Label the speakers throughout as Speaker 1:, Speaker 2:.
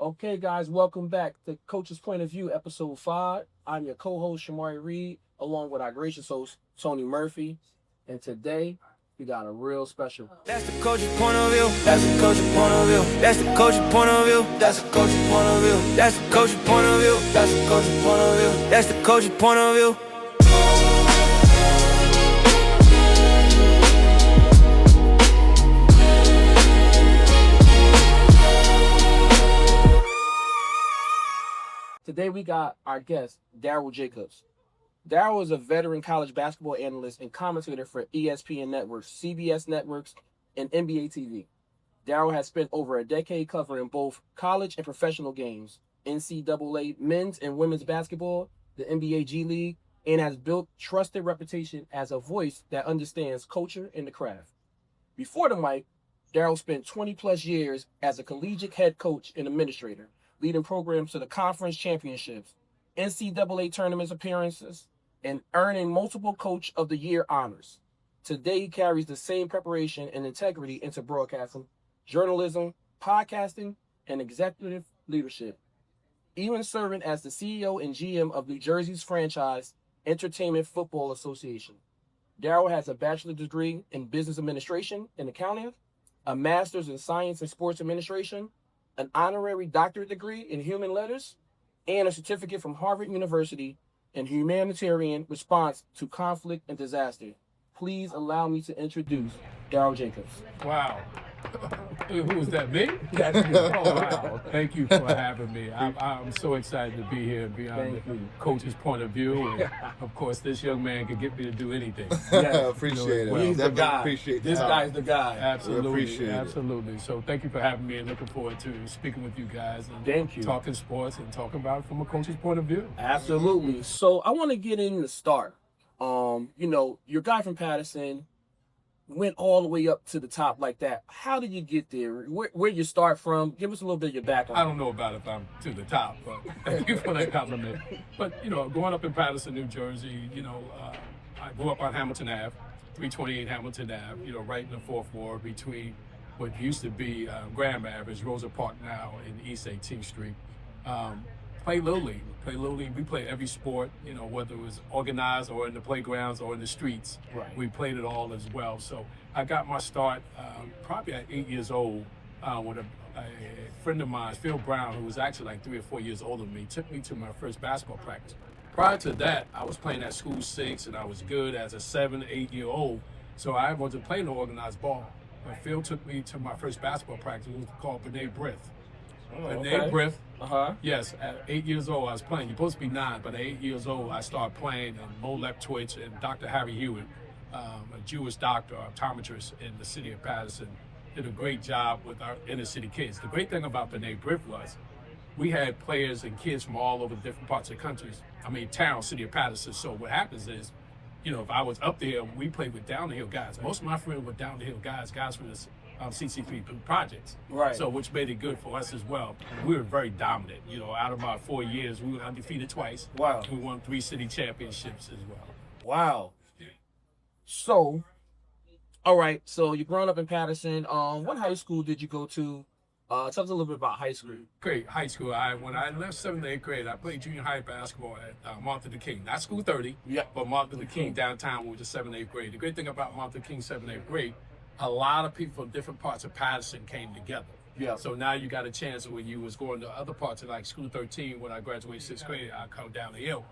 Speaker 1: Okay, guys, welcome back to Coach's Point of View, episode 5. I'm your co-host, Shamari Reed, along with our gracious host, Tony Murphy. And today, we got a real special.
Speaker 2: That's the coach's point of view. That's the coach's point of view. That's the coach's point of view. That's the coach's point of view. That's the coach's point of view. That's the coach's point of view. That's the coach's point of view.
Speaker 1: Today, we got our guest, Darryl Jacobs. Darryl is a veteran college basketball analyst and commentator for ESPN Networks, CBS Networks, and NBA TV. Darryl has spent over a decade covering both college and professional games, NCAA men's and women's basketball, the NBA G League, and has built trusted reputation as a voice that understands culture and the craft. Before the mic, Darryl spent 20 plus years as a collegiate head coach and administrator, leading programs to the conference championships, NCAA tournaments appearances, and earning multiple Coach of the Year honors. Today, he carries the same preparation and integrity into broadcasting, journalism, podcasting, and executive leadership, even serving as the CEO and GM of New Jersey's franchise, Entertainment Football Association. Darryl has a bachelor's degree in business administration and accounting, a master's in science and sports administration, an honorary doctorate degree in human letters, and a certificate from Harvard University in humanitarian response to conflict and disaster. Please allow me to introduce Darryl Jacobs.
Speaker 3: Wow. Who was that, me? That's you. Oh, wow. Thank you for having me. I'm so excited to be here and be on the coach's point of view. And of course, this young man can get me to do anything.
Speaker 4: Yeah, appreciate it.
Speaker 1: He's the guy.
Speaker 4: Appreciate
Speaker 1: This guy's the guy.
Speaker 3: Absolutely.
Speaker 4: Appreciate it.
Speaker 3: Absolutely. So thank you for having me and looking forward to speaking with you guys and
Speaker 1: Thank you.
Speaker 3: talking sports and talking about it from a coach's point of view.
Speaker 1: Absolutely. So I want to get in the start. Your guy from Patterson went all the way up to the top like that. How did you get there? Where you start from? Give us a little bit of your background.
Speaker 3: I don't know about if I'm to the top, but thank you for that compliment. But, growing up in Patterson, New Jersey, I grew up on Hamilton Ave, 328 Hamilton Ave, right in the fourth ward between what used to be Graham Ave, is Rosa Park now, in East 18th Street. Play Little League. We played every sport, whether it was organized or in the playgrounds or in the streets.
Speaker 1: Right.
Speaker 3: We played it all as well. So I got my start probably at 8 years old when a friend of mine, Phil Brown, who was actually like 3 or 4 years older than me, took me to my first basketball practice. Prior to that, I was playing at school 6 and I was good as a 7, 8-year-old. So I wasn't playing no organized ball. When Phil took me to my first basketball practice, it was called B'nai Brith. B'nai Brith. Yes, at 8 years old, I was playing. You're supposed to be 9, but at 8 years old, I started playing. And Mo Leptwich and Dr. Harry Hewitt, a Jewish doctor, optometrist in the city of Patterson, did a great job with our inner city kids. The great thing about B'nai Brith was we had players and kids from all over different parts of the country. Town, city of Patterson. So what happens is, if I was up there, we played with down the hill guys. Most of my friends were down the hill guys from the CCP projects.
Speaker 1: Right.
Speaker 3: So which made it good for us as well. We were very dominant. Out of my 4 years, we were undefeated twice.
Speaker 1: Wow.
Speaker 3: We won 3 city championships as well.
Speaker 1: Wow.
Speaker 3: Yeah.
Speaker 1: So, all right. So you're growing up in Patterson. What high school did you go to? Tell us a little bit about high school.
Speaker 3: Great. High school. When I left 7th and 8th grade, I played junior high basketball at Martin Luther King. Not School 30,
Speaker 1: Yeah.
Speaker 3: but Martin Luther King downtown when we were 7th and 8th grade. The great thing about Martin Luther King 7th and 8th grade, a lot of people from different parts of Patterson came together.
Speaker 1: Yeah.
Speaker 3: So now you got a chance when you was going to other parts of like School 13, when I graduated 6th grade, I come down the hill.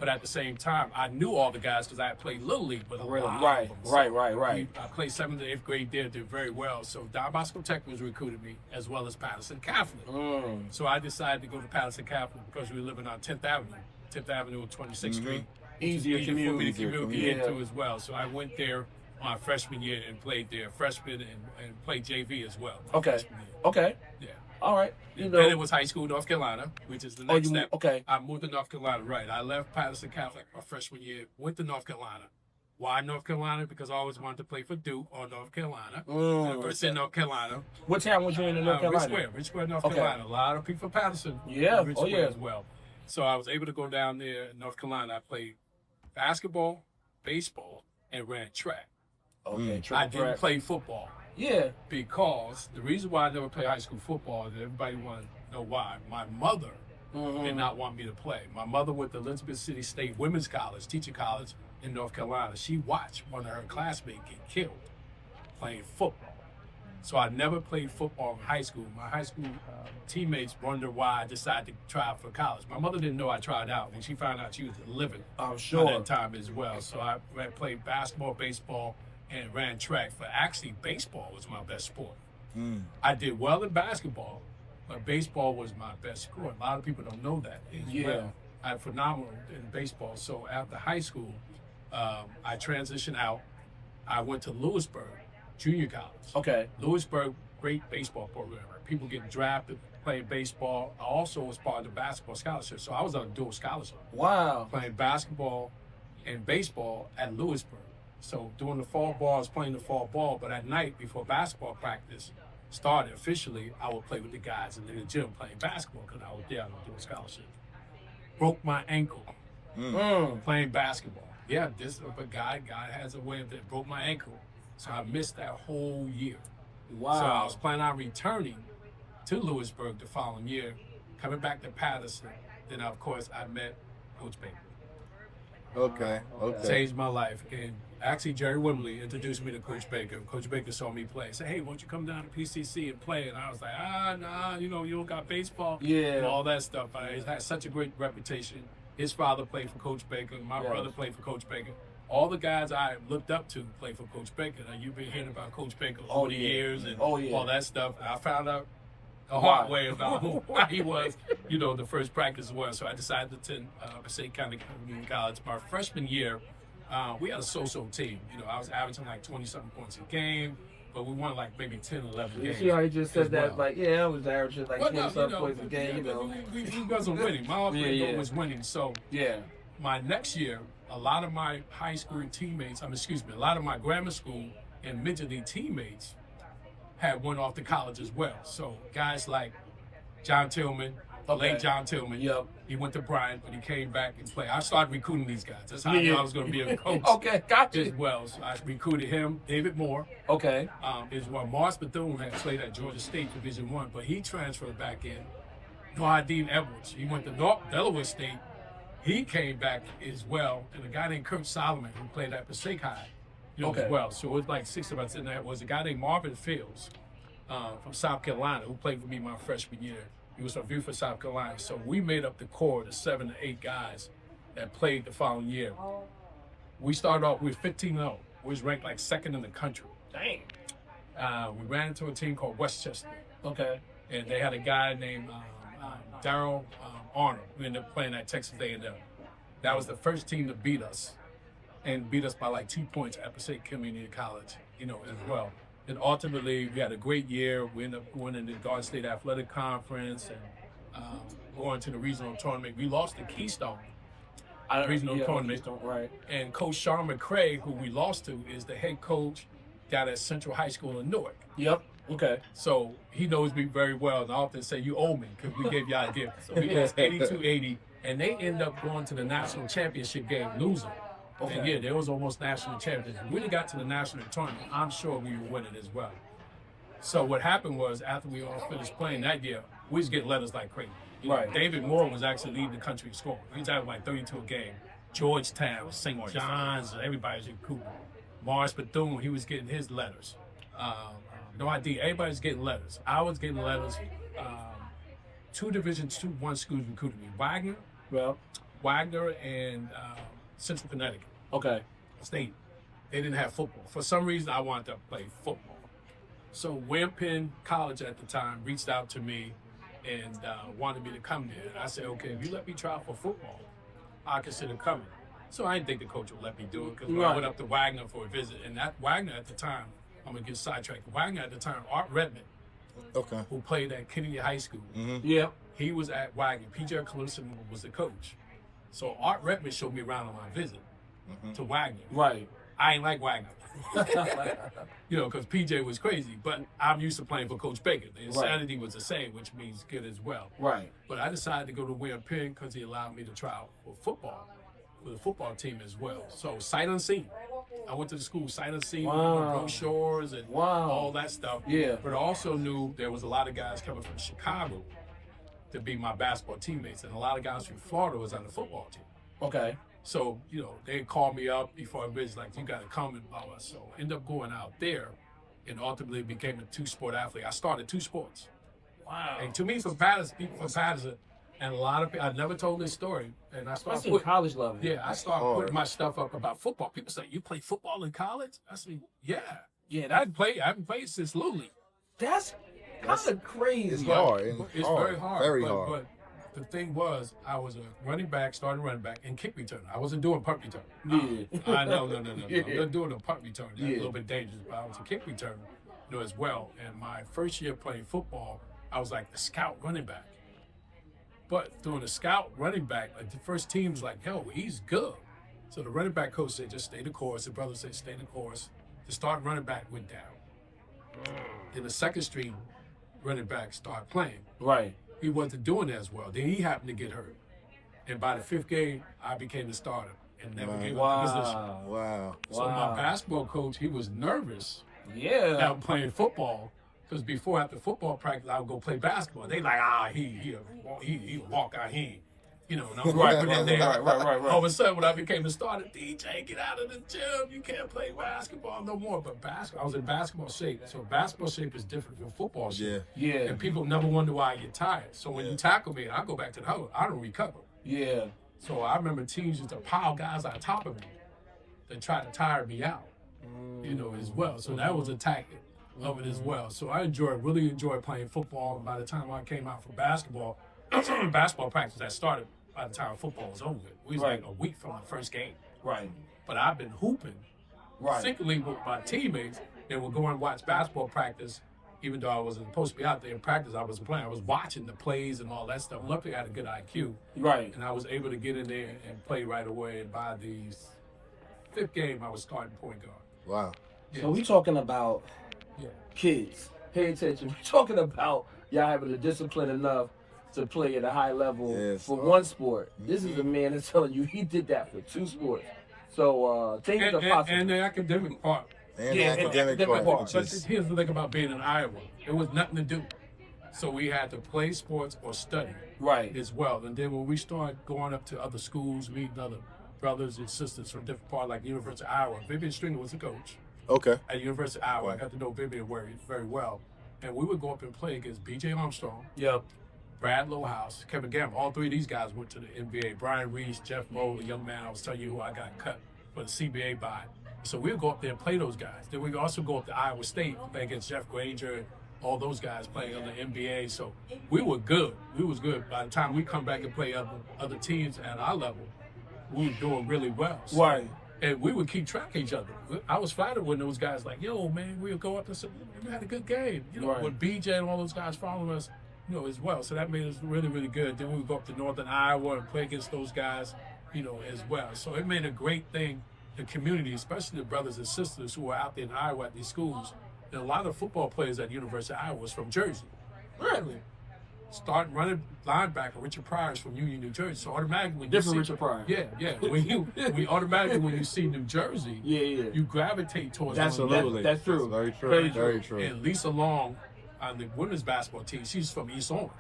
Speaker 3: But at the same time, I knew all the guys because I had played Little League with a lot
Speaker 1: Right,
Speaker 3: of them. So
Speaker 1: right.
Speaker 3: I played 7th and 8th grade there, did very well. So Don Bosco Tech was recruited me, as well as Patterson Catholic. So I decided to go to Patterson Catholic because we were living on 10th Avenue and 26th Street.
Speaker 1: Easier
Speaker 3: For me
Speaker 1: commute.
Speaker 3: to get into as well. So I went there my freshman year and played there, freshman and played JV as well.
Speaker 1: Okay.
Speaker 3: Freshman year.
Speaker 1: Okay.
Speaker 3: Yeah.
Speaker 1: All right.
Speaker 3: Then it was high school, North Carolina, which is the next step.
Speaker 1: Okay.
Speaker 3: I moved to North Carolina, right. I left Patterson Catholic my freshman year, went to North Carolina. Why North Carolina? Because I always wanted to play for Duke or North Carolina. University of North Carolina.
Speaker 1: What town was you in North Carolina?
Speaker 3: Rich Square, North
Speaker 1: Okay.
Speaker 3: Carolina. A lot of people from Patterson.
Speaker 1: Yeah.
Speaker 3: Rich
Speaker 1: Oh,
Speaker 3: Square
Speaker 1: yeah.
Speaker 3: as well. So I was able to go down there in North Carolina. I played basketball, baseball, and ran track.
Speaker 1: Okay.
Speaker 3: I didn't play football.
Speaker 1: Yeah.
Speaker 3: Because the reason why I never played high school football is everybody wanted know why. My mother did not want me to play. My mother went to Elizabeth City State Women's College, teacher college in North Carolina. She watched one of her classmates get killed playing football. So I never played football in high school. My high school teammates wonder why I decided to try out for college. My mother didn't know I tried out. When she found out, she was living
Speaker 1: I'm sure.
Speaker 3: at that time as well. So I played basketball, baseball, and ran track. But actually, baseball was my best sport. I did well in basketball, but baseball was my best sport. A lot of people don't know that as well. I had phenomenal in baseball. So after high school, I transitioned out. I went to Lewisburg Junior College.
Speaker 1: Okay.
Speaker 3: Lewisburg, great baseball program. People getting drafted, playing baseball. I also was part of the basketball scholarship. So I was on a dual scholarship.
Speaker 1: Wow.
Speaker 3: Playing basketball and baseball at Lewisburg. So during the fall ball, I was playing the fall ball, but at night before basketball practice started officially, I would play with the guys in the gym playing basketball because I was there on a dual scholarship. Broke my ankle playing basketball. Yeah, but God has a way of that. Broke my ankle. So I missed that whole year.
Speaker 1: Wow.
Speaker 3: So I was planning on returning to Lewisburg the following year, coming back to Patterson. Then, of course, I met Coach Baker.
Speaker 4: Okay.
Speaker 3: Changed my life. And actually, Jerry Wimbley introduced me to Coach Baker. Coach Baker saw me play. Said, hey, why don't you come down to PCC and play? And I was like, nah, you don't got baseball.
Speaker 1: Yeah.
Speaker 3: And all that stuff. He had such a great reputation. His father played for Coach Baker. My brother played for Coach Baker. All the guys I looked up to played for Coach Baker. Now, you've been hearing about Coach Baker over the years and all that stuff. I found out a hard way about why he was, the first practice was. So I decided to attend Passaic County Community College. My freshman year, we had a so-so team. I was averaging like 20-something points a game, but we won like maybe 10, 11 games.
Speaker 1: You see how he just said that, I was averaging like 20-something points a game,
Speaker 3: We wasn't winning. My goal was winning. So my next year, a lot of my high school teammates, a lot of my grammar school and Major League teammates had went off to college as well. So guys like John Tillman, late John Tillman, he went to Bryant, but he came back and played. I started recruiting these guys. That's how I knew I was going to be a coach as well. So I recruited him, David Moore.
Speaker 1: Okay.
Speaker 3: Is what Morris Bethune had played at Georgia State Division I, but he transferred back in. Noah-Dean Edwards, he went to Delaware State. He came back as well, and a guy named Kurt Solomon who played at Passaic High, as well. So it was like 6 of us in there. Was a guy named Marvin Fields from South Carolina who played for me my freshman year. He was a view for South Carolina. So we made up the core, the 7 to 8 guys that played the following year. We started off with 15-0. We was ranked like 2nd in the country.
Speaker 1: Dang.
Speaker 3: We ran into a team called Westchester.
Speaker 1: Okay.
Speaker 3: And they had a guy named Darryl Arnold, who ended up playing at Texas A&M. That was the first team to beat us, and beat us by like 2 points at Passaic Community College, as well. And ultimately, we had a great year. We ended up going into the Garden State Athletic Conference and going to the regional tournament. We lost the Keystone regional tournament.
Speaker 1: Right.
Speaker 3: And Coach Sean McCray, who we lost to, is the head coach down at Central High School in Newark.
Speaker 1: Yep. Okay.
Speaker 3: So he knows me very well, and I often say, you owe me, because we gave you an idea. So we lost 82-80, and they ended up going to the national championship game losing. Okay. And they was almost national champions. If we would have got to the national tournament, I'm sure we would win it as well. So what happened was, after we all finished playing that year, we was getting letters like crazy.
Speaker 1: Right.
Speaker 3: David Moore was actually leading the country in scoring. He was having like 32 a game. Georgetown, St. John's, everybody was recruiting. Morris Bethune, he was getting his letters. No idea. Everybody's getting letters. I was getting letters. 2 Division I schools recruited me. Wagner and Central Connecticut.
Speaker 1: Okay.
Speaker 3: State. They didn't have football. For some reason, I wanted to play football. So Wampin College at the time reached out to me and wanted me to come there. And I said, okay, if you let me try for football, I consider coming. So I didn't think the coach would let me do it, because I went up to Wagner for a visit. And that Wagner at the time, I'm going to get sidetracked. Wagner at the time, Art Redmond, who played at Kennedy High School.
Speaker 1: Yeah.
Speaker 3: He was at Wagner. P.J. Calusa was the coach. So Art Redmond showed me around on my visit to Wagner.
Speaker 1: Right.
Speaker 3: I ain't like Wagner. Because PJ was crazy. But I'm used to playing for Coach Baker. The insanity was the same, which means good as well.
Speaker 1: Right.
Speaker 3: But I decided to go to William Penn because he allowed me to try out for football, with a football team as well. So sight unseen. I went to the school sight unseen, with brochures and all that stuff.
Speaker 1: Yeah.
Speaker 3: But I also knew there was a lot of guys coming from Chicago to be my basketball teammates. And a lot of guys from Florida was on the football team.
Speaker 1: Okay.
Speaker 3: So, they called me up before it was like, you got to come and blah, blah. So I ended up going out there and ultimately became a two-sport athlete. I started 2 sports.
Speaker 1: Wow.
Speaker 3: And to me, from Patterson, people from Patterson, and a lot of people, I never told this story. And I started
Speaker 1: Especially college level.
Speaker 3: Yeah, I started putting my stuff up about football. People say, you play football in college? I said, yeah.
Speaker 1: Yeah,
Speaker 3: I haven't played since Little League.
Speaker 1: That's kind of crazy.
Speaker 4: It's hard.
Speaker 3: It's very hard.
Speaker 4: Very
Speaker 3: but,
Speaker 4: hard.
Speaker 3: But the thing was, I was a running back, starting running back, and kick return. I wasn't doing punt return.
Speaker 1: Yeah.
Speaker 3: I know, no.
Speaker 1: Yeah.
Speaker 3: I'm not doing a punt return. That's
Speaker 1: Yeah.
Speaker 3: a little bit dangerous, but I was a kick return, as well. And my first year playing football, I was like the scout running back. But doing the scout running back, like the first team was like, yo, he's good. So the running back coach said, just stay the course. The brother said, stay the course. The starting running back went down. Then the second string running back started playing.
Speaker 1: Right.
Speaker 3: He wasn't doing as well. Then he happened to get hurt. And by the 5th game, I became the starter and never gave up the position.
Speaker 4: Wow.
Speaker 3: So my basketball coach, he was nervous
Speaker 1: Yeah.
Speaker 3: that I'm playing football. Because before, after football practice, I would go play basketball. They like, he walk out here. And I'm right in there.
Speaker 1: Right.
Speaker 3: All of a sudden, when I became the starter, DJ, get out of the gym. You can't play basketball no more. But I was in basketball shape. So basketball shape is different from football shape.
Speaker 1: Yeah.
Speaker 3: And people never wonder why I get tired. So when you tackle me, I go back to the huddle. I don't recover.
Speaker 1: Yeah.
Speaker 3: So I remember teams used to pile guys on top of me that tried to tire me out, as well. So that was a tactic of it as well. So I really enjoyed playing football. And by the time I came out for basketball practice that started by the time football was over. We was like a week from the first game.
Speaker 1: Right.
Speaker 3: But I've been hooping, secretly with my teammates, and would go and watch basketball practice. Even though I wasn't supposed to be out there in practice, I wasn't playing. I was watching the plays and all that stuff. Luckily, I had a good IQ.
Speaker 1: Right.
Speaker 3: And I was able to get in there and play right away. And by the 5th game, I was starting point guard.
Speaker 4: Wow.
Speaker 1: So we talking about kids. Pay attention. We're talking about y'all having the discipline enough to play at a high level for one sport. This is a man that's telling you he did that for 2 sports. So things are possible.
Speaker 3: And the academic part.
Speaker 4: And the academic part.
Speaker 3: But here's the thing about being in Iowa. It was nothing to do. So we had to play sports or study as well. And then when we started going up to other schools, meeting other brothers and sisters from different parts, like the University of Iowa. Vivian Stringer was a coach.
Speaker 4: Okay.
Speaker 3: At the University of Iowa. I got to know Vivian very, very well. And we would go up and play against B.J. Armstrong, Brad Lowehouse, Kevin Gamble. All 3 of these guys went to the NBA. Brian Reese, Jeff Moe, the young man I was telling you who I got cut for the CBA by. So we would go up there and play those guys. Then we would also go up to Iowa State, play against Jeff Granger and all those guys playing on the NBA. So we were good. We was good. By the time we come back and play other teams at our level, we were doing really well. So, and we would keep track of each other. I was flattered when those guys like, yo, man, we would go up and say, we had a good game. With BJ and all those guys following us, as well. So that made us really, really good. Then we would go up to Northern Iowa and play against those guys, as well. So it made a great thing, the community, especially the brothers and sisters who are out there in Iowa at these schools. And a lot of football players at the University of Iowa was from Jersey.
Speaker 1: Really?
Speaker 3: Starting running linebacker, Richard Pryor is from Union, New Jersey. So automatically when
Speaker 1: Different
Speaker 3: you see,
Speaker 1: Richard Pryor.
Speaker 3: Yeah. When you see New Jersey, you gravitate towards
Speaker 4: Absolutely.
Speaker 1: That's true.
Speaker 4: That's very true. Very true.
Speaker 3: And Lisa Long on the women's basketball team, she's from East Orange.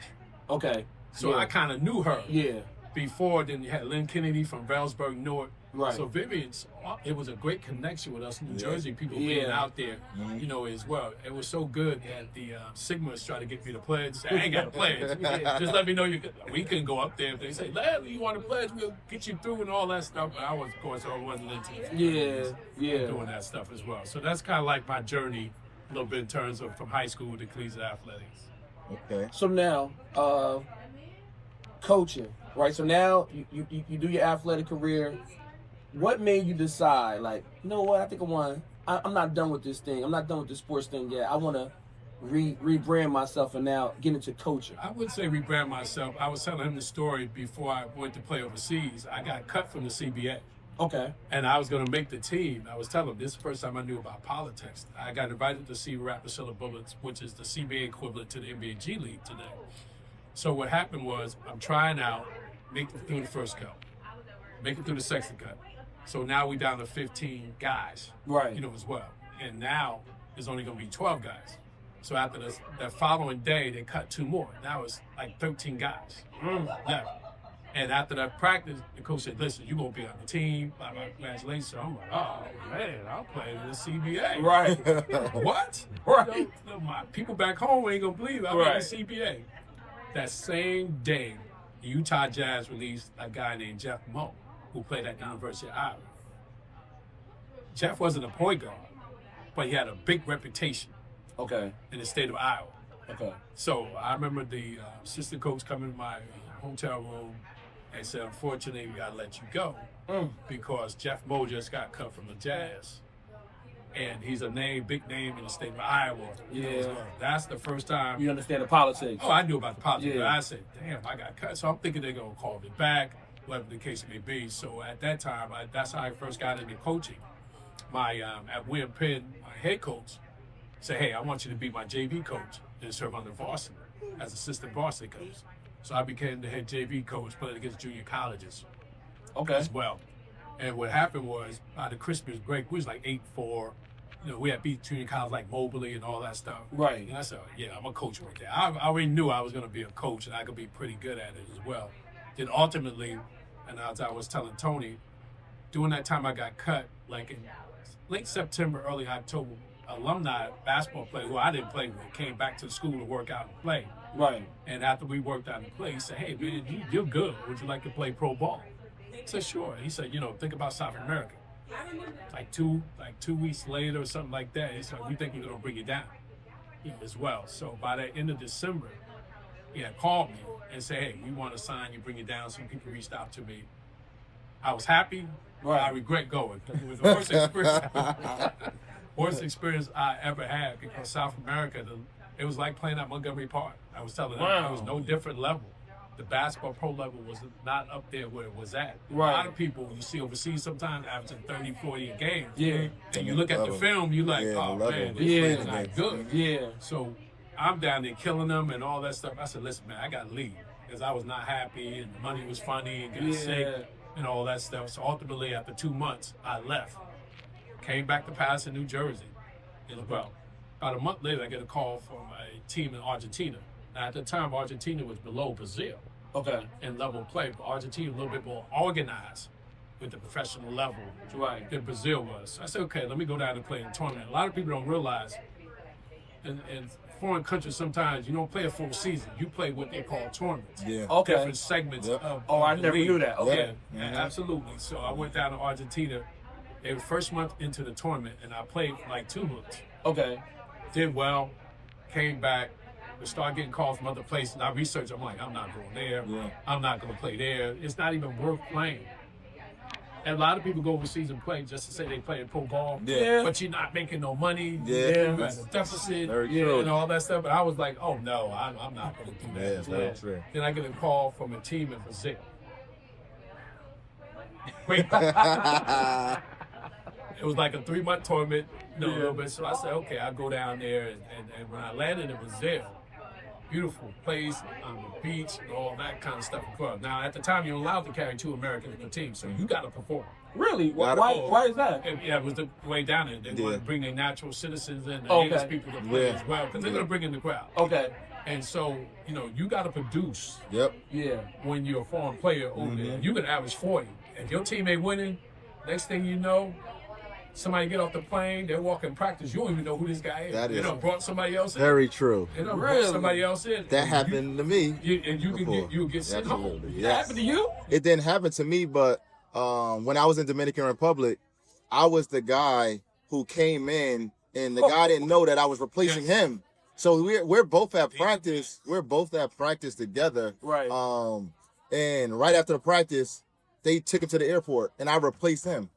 Speaker 1: Okay.
Speaker 3: So I kind of knew her.
Speaker 1: Yeah.
Speaker 3: Before, then you had Lynn Kennedy from Valesburg North.
Speaker 1: Right.
Speaker 3: So Vivian's, it was a great connection with us New Jersey people being out there, as well. It was so good that the Sigmas tried to get me to pledge. Say, I ain't got to pledge. Just let me know we can go up there. If they say, Larry, you want to pledge? We'll get you through and all that stuff. But I was, of course, I wasn't into doing that stuff as well. So that's kind of like my journey a little bit in terms of from high school to collegiate athletics.
Speaker 4: Okay.
Speaker 1: So now, coaching, right? So now you do your athletic career. What made you decide, like, you know what, I think I'm not done with this thing. I'm not done with this sports thing yet. I want to rebrand myself and now get into coaching.
Speaker 3: I wouldn't say rebrand myself. I was telling him the story before I went to play overseas. I got cut from the CBA.
Speaker 1: Okay.
Speaker 3: And I was going to make the team. I was telling him, this is the first time I knew about politics. I got invited to see Rapid Bullets, which is the CBA equivalent to the NBA G League today. So what happened was, I'm trying out, make it through the first cut, make it through the second cut. So now we down to 15 guys,
Speaker 1: Right.
Speaker 3: as well. And now there's only going to be 12 guys. So after the following day, they cut 2 more. Now it's like 13 guys left. And after that practice, the coach said, listen, you're going to be on the team. Blah, blah, congratulations. So I'm like, oh, man, I'll play in the CBA.
Speaker 1: Right.
Speaker 3: What?
Speaker 1: Right.
Speaker 3: My people back home ain't going to believe I'm in the CBA. That same day, the Utah Jazz released a guy named Jeff Moe, who played at the University of Iowa. Jeff wasn't a point guard, but he had a big reputation
Speaker 1: Okay.
Speaker 3: in the state of Iowa.
Speaker 1: Okay.
Speaker 3: So I remember the assistant coach coming to my hotel room and said, unfortunately, we got to let you go because Jeff Moe just got cut from the Jazz. And he's a big name in the state of Iowa.
Speaker 1: Yeah.
Speaker 3: That's the first time.
Speaker 1: You understand the politics.
Speaker 3: Oh, I knew about the politics.
Speaker 1: Yeah.
Speaker 3: But I said, damn, I got cut. So I'm thinking they're going to call me back, whatever the case may be. So at that time, that's how I first got into coaching. At William Penn, my head coach said, hey, I want you to be my JV coach and serve under varsity as assistant varsity coach. So I became the head JV coach, playing against junior colleges as well. And what happened was, by the Christmas break, we was like 8-4. We had beat junior college like Mobley and all that stuff.
Speaker 1: Right.
Speaker 3: And I said, yeah, I'm a coach right there. I already knew I was going to be a coach and I could be pretty good at it as well. Then ultimately, and as I was telling Tony, during that time I got cut, like in late September, early October, alumni basketball player who I didn't play with came back to the school to work out and play.
Speaker 1: Right.
Speaker 3: And after we worked out and played, he said, hey, man, you're good. Would you like to play pro ball? I said, sure. He said, think about South America. Like two weeks later or something like that, he said, we think we're going to bring you down as well. So by the end of December, he had called me and said, hey, we want to sign you, bring you down. Some people reached out to me. I was happy. Right. I regret going because it was the worst experience I ever had because South America, it was like playing at Montgomery Park. I was telling them it was no different level. The basketball pro level was not up there where it was at.
Speaker 1: Right.
Speaker 3: A lot of people you see overseas sometimes averaging 30, 40 a game.
Speaker 1: Yeah.
Speaker 3: And you look at the film, you're like, oh man, this is not good.
Speaker 1: Yeah.
Speaker 3: So I'm down there killing them and all that stuff. I said, listen, man, I got to leave because I was not happy and the money was funny and getting sick and all that stuff. So ultimately, after 2 months, I left. Came back to Patterson, New Jersey. About a month later, I get a call from a team in Argentina. Now, at the time, Argentina was below Brazil in level play, but Argentina was a little bit more organized with the professional level than Brazil was. So I said, okay, let me go down and play in a tournament. A lot of people don't realize in foreign countries, sometimes you don't play a full season. You play what they call tournaments.
Speaker 1: Yeah.
Speaker 3: Different segments of
Speaker 1: I
Speaker 3: the
Speaker 1: never
Speaker 3: league.
Speaker 1: knew that. Okay.
Speaker 3: Yeah, absolutely. So I went down to Argentina. It was first month into the tournament, and I played for like 2 months.
Speaker 1: Okay.
Speaker 3: Did well, came back, we started getting calls from other places. And I researched, I'm like, I'm not going there. Yeah. I'm not going to play there. It's not even worth playing. And a lot of people go overseas and play just to say they play pro ball. Yeah. But you're not making no money.
Speaker 4: Yeah.
Speaker 3: You're at a deficit.
Speaker 4: Very true.
Speaker 3: And all that stuff. But I was like, oh no, I'm not going to do that.
Speaker 4: Yeah, very true.
Speaker 3: Then I get a call from a team in Brazil. Wait. It was like a 3-month tournament, a little bit. So I said, okay, I'll go down there. And when I landed in Brazil, beautiful place on the beach and all that kind of stuff. Now, at the time, you're allowed to carry 2 Americans in the team, so you got to perform.
Speaker 1: Really? Why is that?
Speaker 3: It was the way down there. They wanted to bring their natural citizens in, the English people to play as well, because they're going to bring in the crowd.
Speaker 1: Okay.
Speaker 3: And so, you got to produce
Speaker 1: Yeah.
Speaker 3: when you're a foreign player over there. You can average 40. If your team ain't winning, next thing you know, somebody get off the plane, they're walking practice. You don't even know who this guy is.
Speaker 4: That is
Speaker 3: brought somebody else in.
Speaker 4: Very true.
Speaker 3: Brought somebody else in.
Speaker 4: That happened to me.
Speaker 3: You get sent home.
Speaker 4: Yes.
Speaker 1: That happened to you?
Speaker 4: It didn't happen to me, but when I was in Dominican Republic, I was the guy who came in, and the guy didn't know that I was replacing him. So we're both at practice. We're both at practice together.
Speaker 1: Right.
Speaker 4: And right after the practice, they took him to the airport, and I replaced him.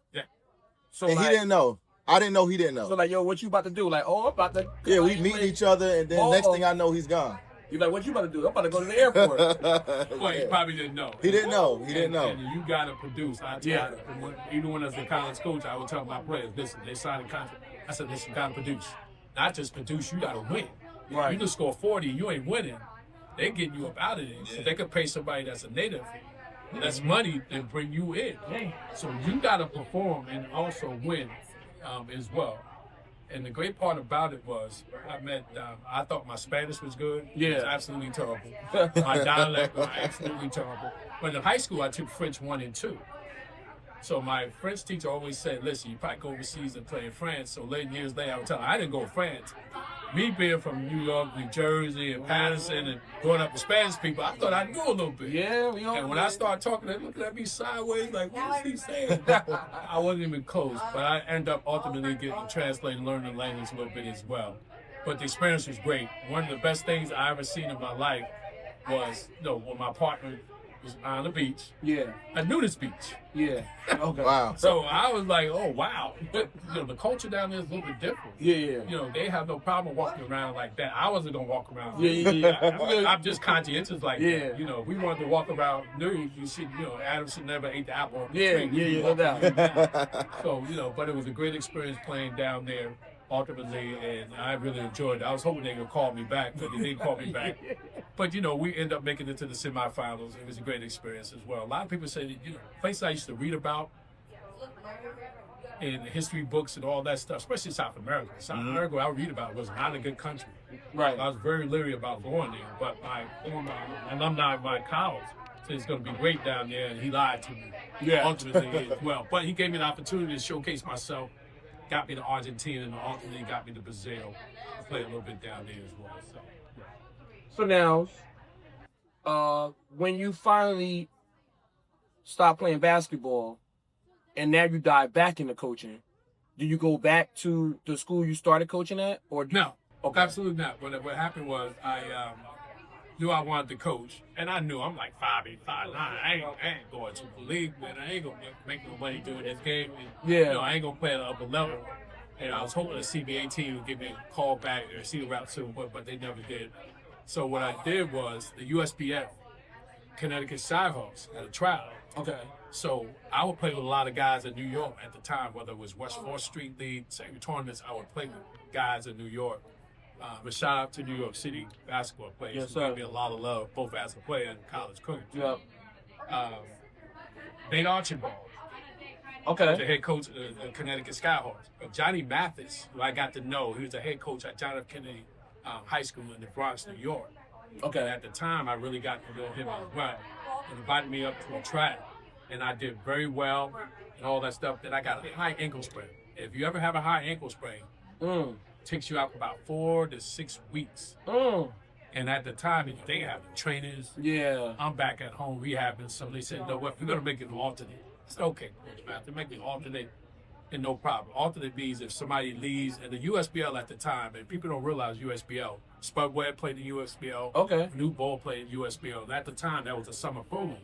Speaker 1: So
Speaker 4: And he didn't know. I didn't know he didn't know.
Speaker 1: So like, yo, what you about to do? Like, I'm about to.
Speaker 4: Yeah, we meet each other, and then next thing I know, he's gone.
Speaker 1: You're like, what you about to do? I'm about to go to the airport.
Speaker 3: Well, he probably didn't know.
Speaker 4: He didn't know. He didn't know.
Speaker 3: And you got to produce. Even when I was a college coach, I would tell my players, listen, they signed a contract. I said, listen, you got to produce. Not just produce, you got to win.
Speaker 1: Right.
Speaker 3: You can score 40, you ain't winning. They getting you up out of there. So they could pay somebody that's a native less money and bring you in. So you got to perform and also win as well. And the great part about it was I thought my Spanish was good.
Speaker 1: Yeah.
Speaker 3: It was absolutely terrible. My dialect was absolutely terrible. But in high school, I took French 1 and 2. So my French teacher always said, listen, you probably go overseas and play in France. So years later, I would tell her, I didn't go to France. Me being from New York, New Jersey, and Patterson, and growing up with Spanish people, I thought I knew a little bit.
Speaker 1: Yeah, we all.
Speaker 3: And when I started talking, they looked at me sideways like, what is he saying? I wasn't even close, but I ended up ultimately getting to translate and learn the language a little bit as well. But the experience was great. One of the best things I ever seen in my life was, when my partner was on the beach, a nudist beach.
Speaker 1: Yeah. Okay.
Speaker 4: Wow.
Speaker 3: So I was like, oh, wow. But, the culture down there is a little bit different.
Speaker 1: Yeah.
Speaker 3: They have no problem walking around like that. I wasn't going to walk around.
Speaker 1: Yeah.
Speaker 3: I'm just conscientious like that. We wanted to walk around nude. You see, Adam should never ate the apple on the tree.
Speaker 1: Yeah, no doubt.
Speaker 3: So, but it was a great experience playing down there ultimately, and I really enjoyed it. I was hoping they would call me back, but they didn't call me back. But, we ended up making it to the semifinals. It was a great experience as well. A lot of people say that, places I used to read about in history books and all that stuff, especially South America. South America, I read about was not a good country.
Speaker 1: Right.
Speaker 3: I was very leery about going there, but my former alumni of my college said it's going to be great down there, and he lied to me. Ultimately as well. But he gave me an opportunity to showcase myself, got me to Argentina, and ultimately got me to Brazil to play a little bit down there as well.
Speaker 1: So now, when you finally stop playing basketball and now you dive back into coaching, do you go back to the school you started coaching at? Or
Speaker 3: No, absolutely not. What happened was I knew I wanted to coach, and I knew I'm like 5'8", 5'9". I ain't going to the league, man. I ain't gonna make no money doing this game. And, I ain't gonna play at the upper level. And I was hoping the CBA team would give me a call back or see the route soon, but they never did. So what I did was the USPF, Connecticut Skyhawks, had a trial.
Speaker 1: Okay.
Speaker 3: So I would play with a lot of guys in New York at the time, whether it was West 4th Street League, same tournaments, I would play with guys in New York. But shout out to New York City basketball players.
Speaker 1: Yes,
Speaker 3: who
Speaker 1: sir.
Speaker 3: gave me a lot of love, both as a player and college coach.
Speaker 1: Yep.
Speaker 3: Nate Archibald, the
Speaker 1: Okay.
Speaker 3: head coach of the Connecticut Skyhawks. Johnny Mathis, who I got to know, he was the head coach at John F. Kennedy High School in the Bronx, New York. And
Speaker 1: Okay.
Speaker 3: at the time, I really got to know him as well. He invited me up to a track, and I did very well and all that stuff. Then I got a high ankle sprain. If you ever have a high ankle sprain, it takes you out for about 4 to 6 weeks. And at the time, they have the trainers.
Speaker 1: Yeah.
Speaker 3: I'm back at home rehabbing, so they said, no, we're going to make it an alternate. I said, okay, Coach Matt, they make it alternate, and no problem. Alternate means if somebody leaves, and the USBL at the time, and people don't realize USBL, Spud Webb played in USBL.
Speaker 1: Okay.
Speaker 3: New Ball played in USBL. And at the time, that was a summer program.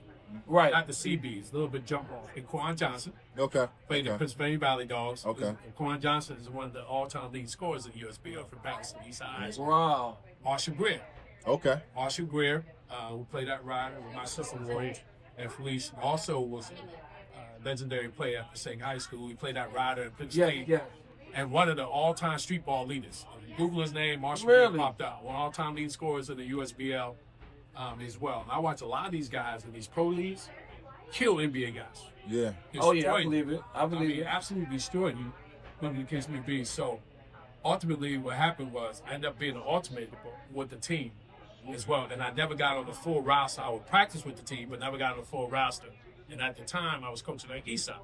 Speaker 1: Right.
Speaker 3: Not the CBs, a little bit jump off. And Quan Johnson
Speaker 4: Okay.
Speaker 3: played the Pennsylvania Valley Dogs.
Speaker 4: Okay.
Speaker 3: And Quan Johnson is one of the all-time lead scorers in USBL for Patterson East High.
Speaker 1: Wow.
Speaker 3: Marshall Greer.
Speaker 4: Okay.
Speaker 3: Marshall Greer, who played that rider with myself and Roy and Felice, also was a legendary player at Passaic High School. He played that rider in Penn State.
Speaker 1: Yeah.
Speaker 3: And one of the all-time street ball leaders. Google his name, Marshall
Speaker 1: Really?
Speaker 3: Greer popped out. One of the all-time lead scorers in the USBL as well. And I watch a lot of these guys in these pro leagues kill NBA guys.
Speaker 4: Yeah.
Speaker 1: Oh, yeah, I
Speaker 3: Destroy
Speaker 1: believe it. I believe it.
Speaker 3: absolutely destroyed you, whatever the case may be. So ultimately what happened was I ended up being an alternate with the team as well. And I never got on the full roster. I would practice with the team, but never got on the full roster. And at the time, I was coaching at Eastside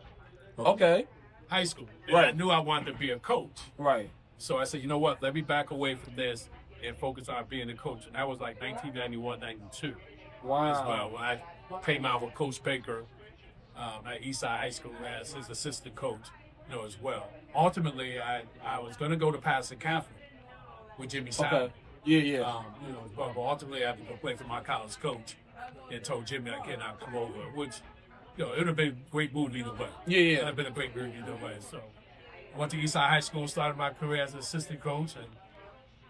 Speaker 1: Okay.
Speaker 3: High School. And
Speaker 1: Right.
Speaker 3: I knew I wanted to be a coach.
Speaker 1: Right.
Speaker 3: So I said, you know what, let me back away from this and focus on being a coach. And that was like 1991, 92
Speaker 1: Wow.
Speaker 3: as well. When I came out with Coach Baker at Eastside High School as his assistant coach, as well. Ultimately, I was going to go to Patterson Catholic with Jimmy Sally.
Speaker 1: Okay. Yeah.
Speaker 3: But ultimately, I had to go play for my college coach and told Jimmy I cannot come over, which, it would have been a great move either way.
Speaker 1: Yeah.
Speaker 3: It would have been a great move either way. So I went to Eastside High School, started my career as an assistant coach, and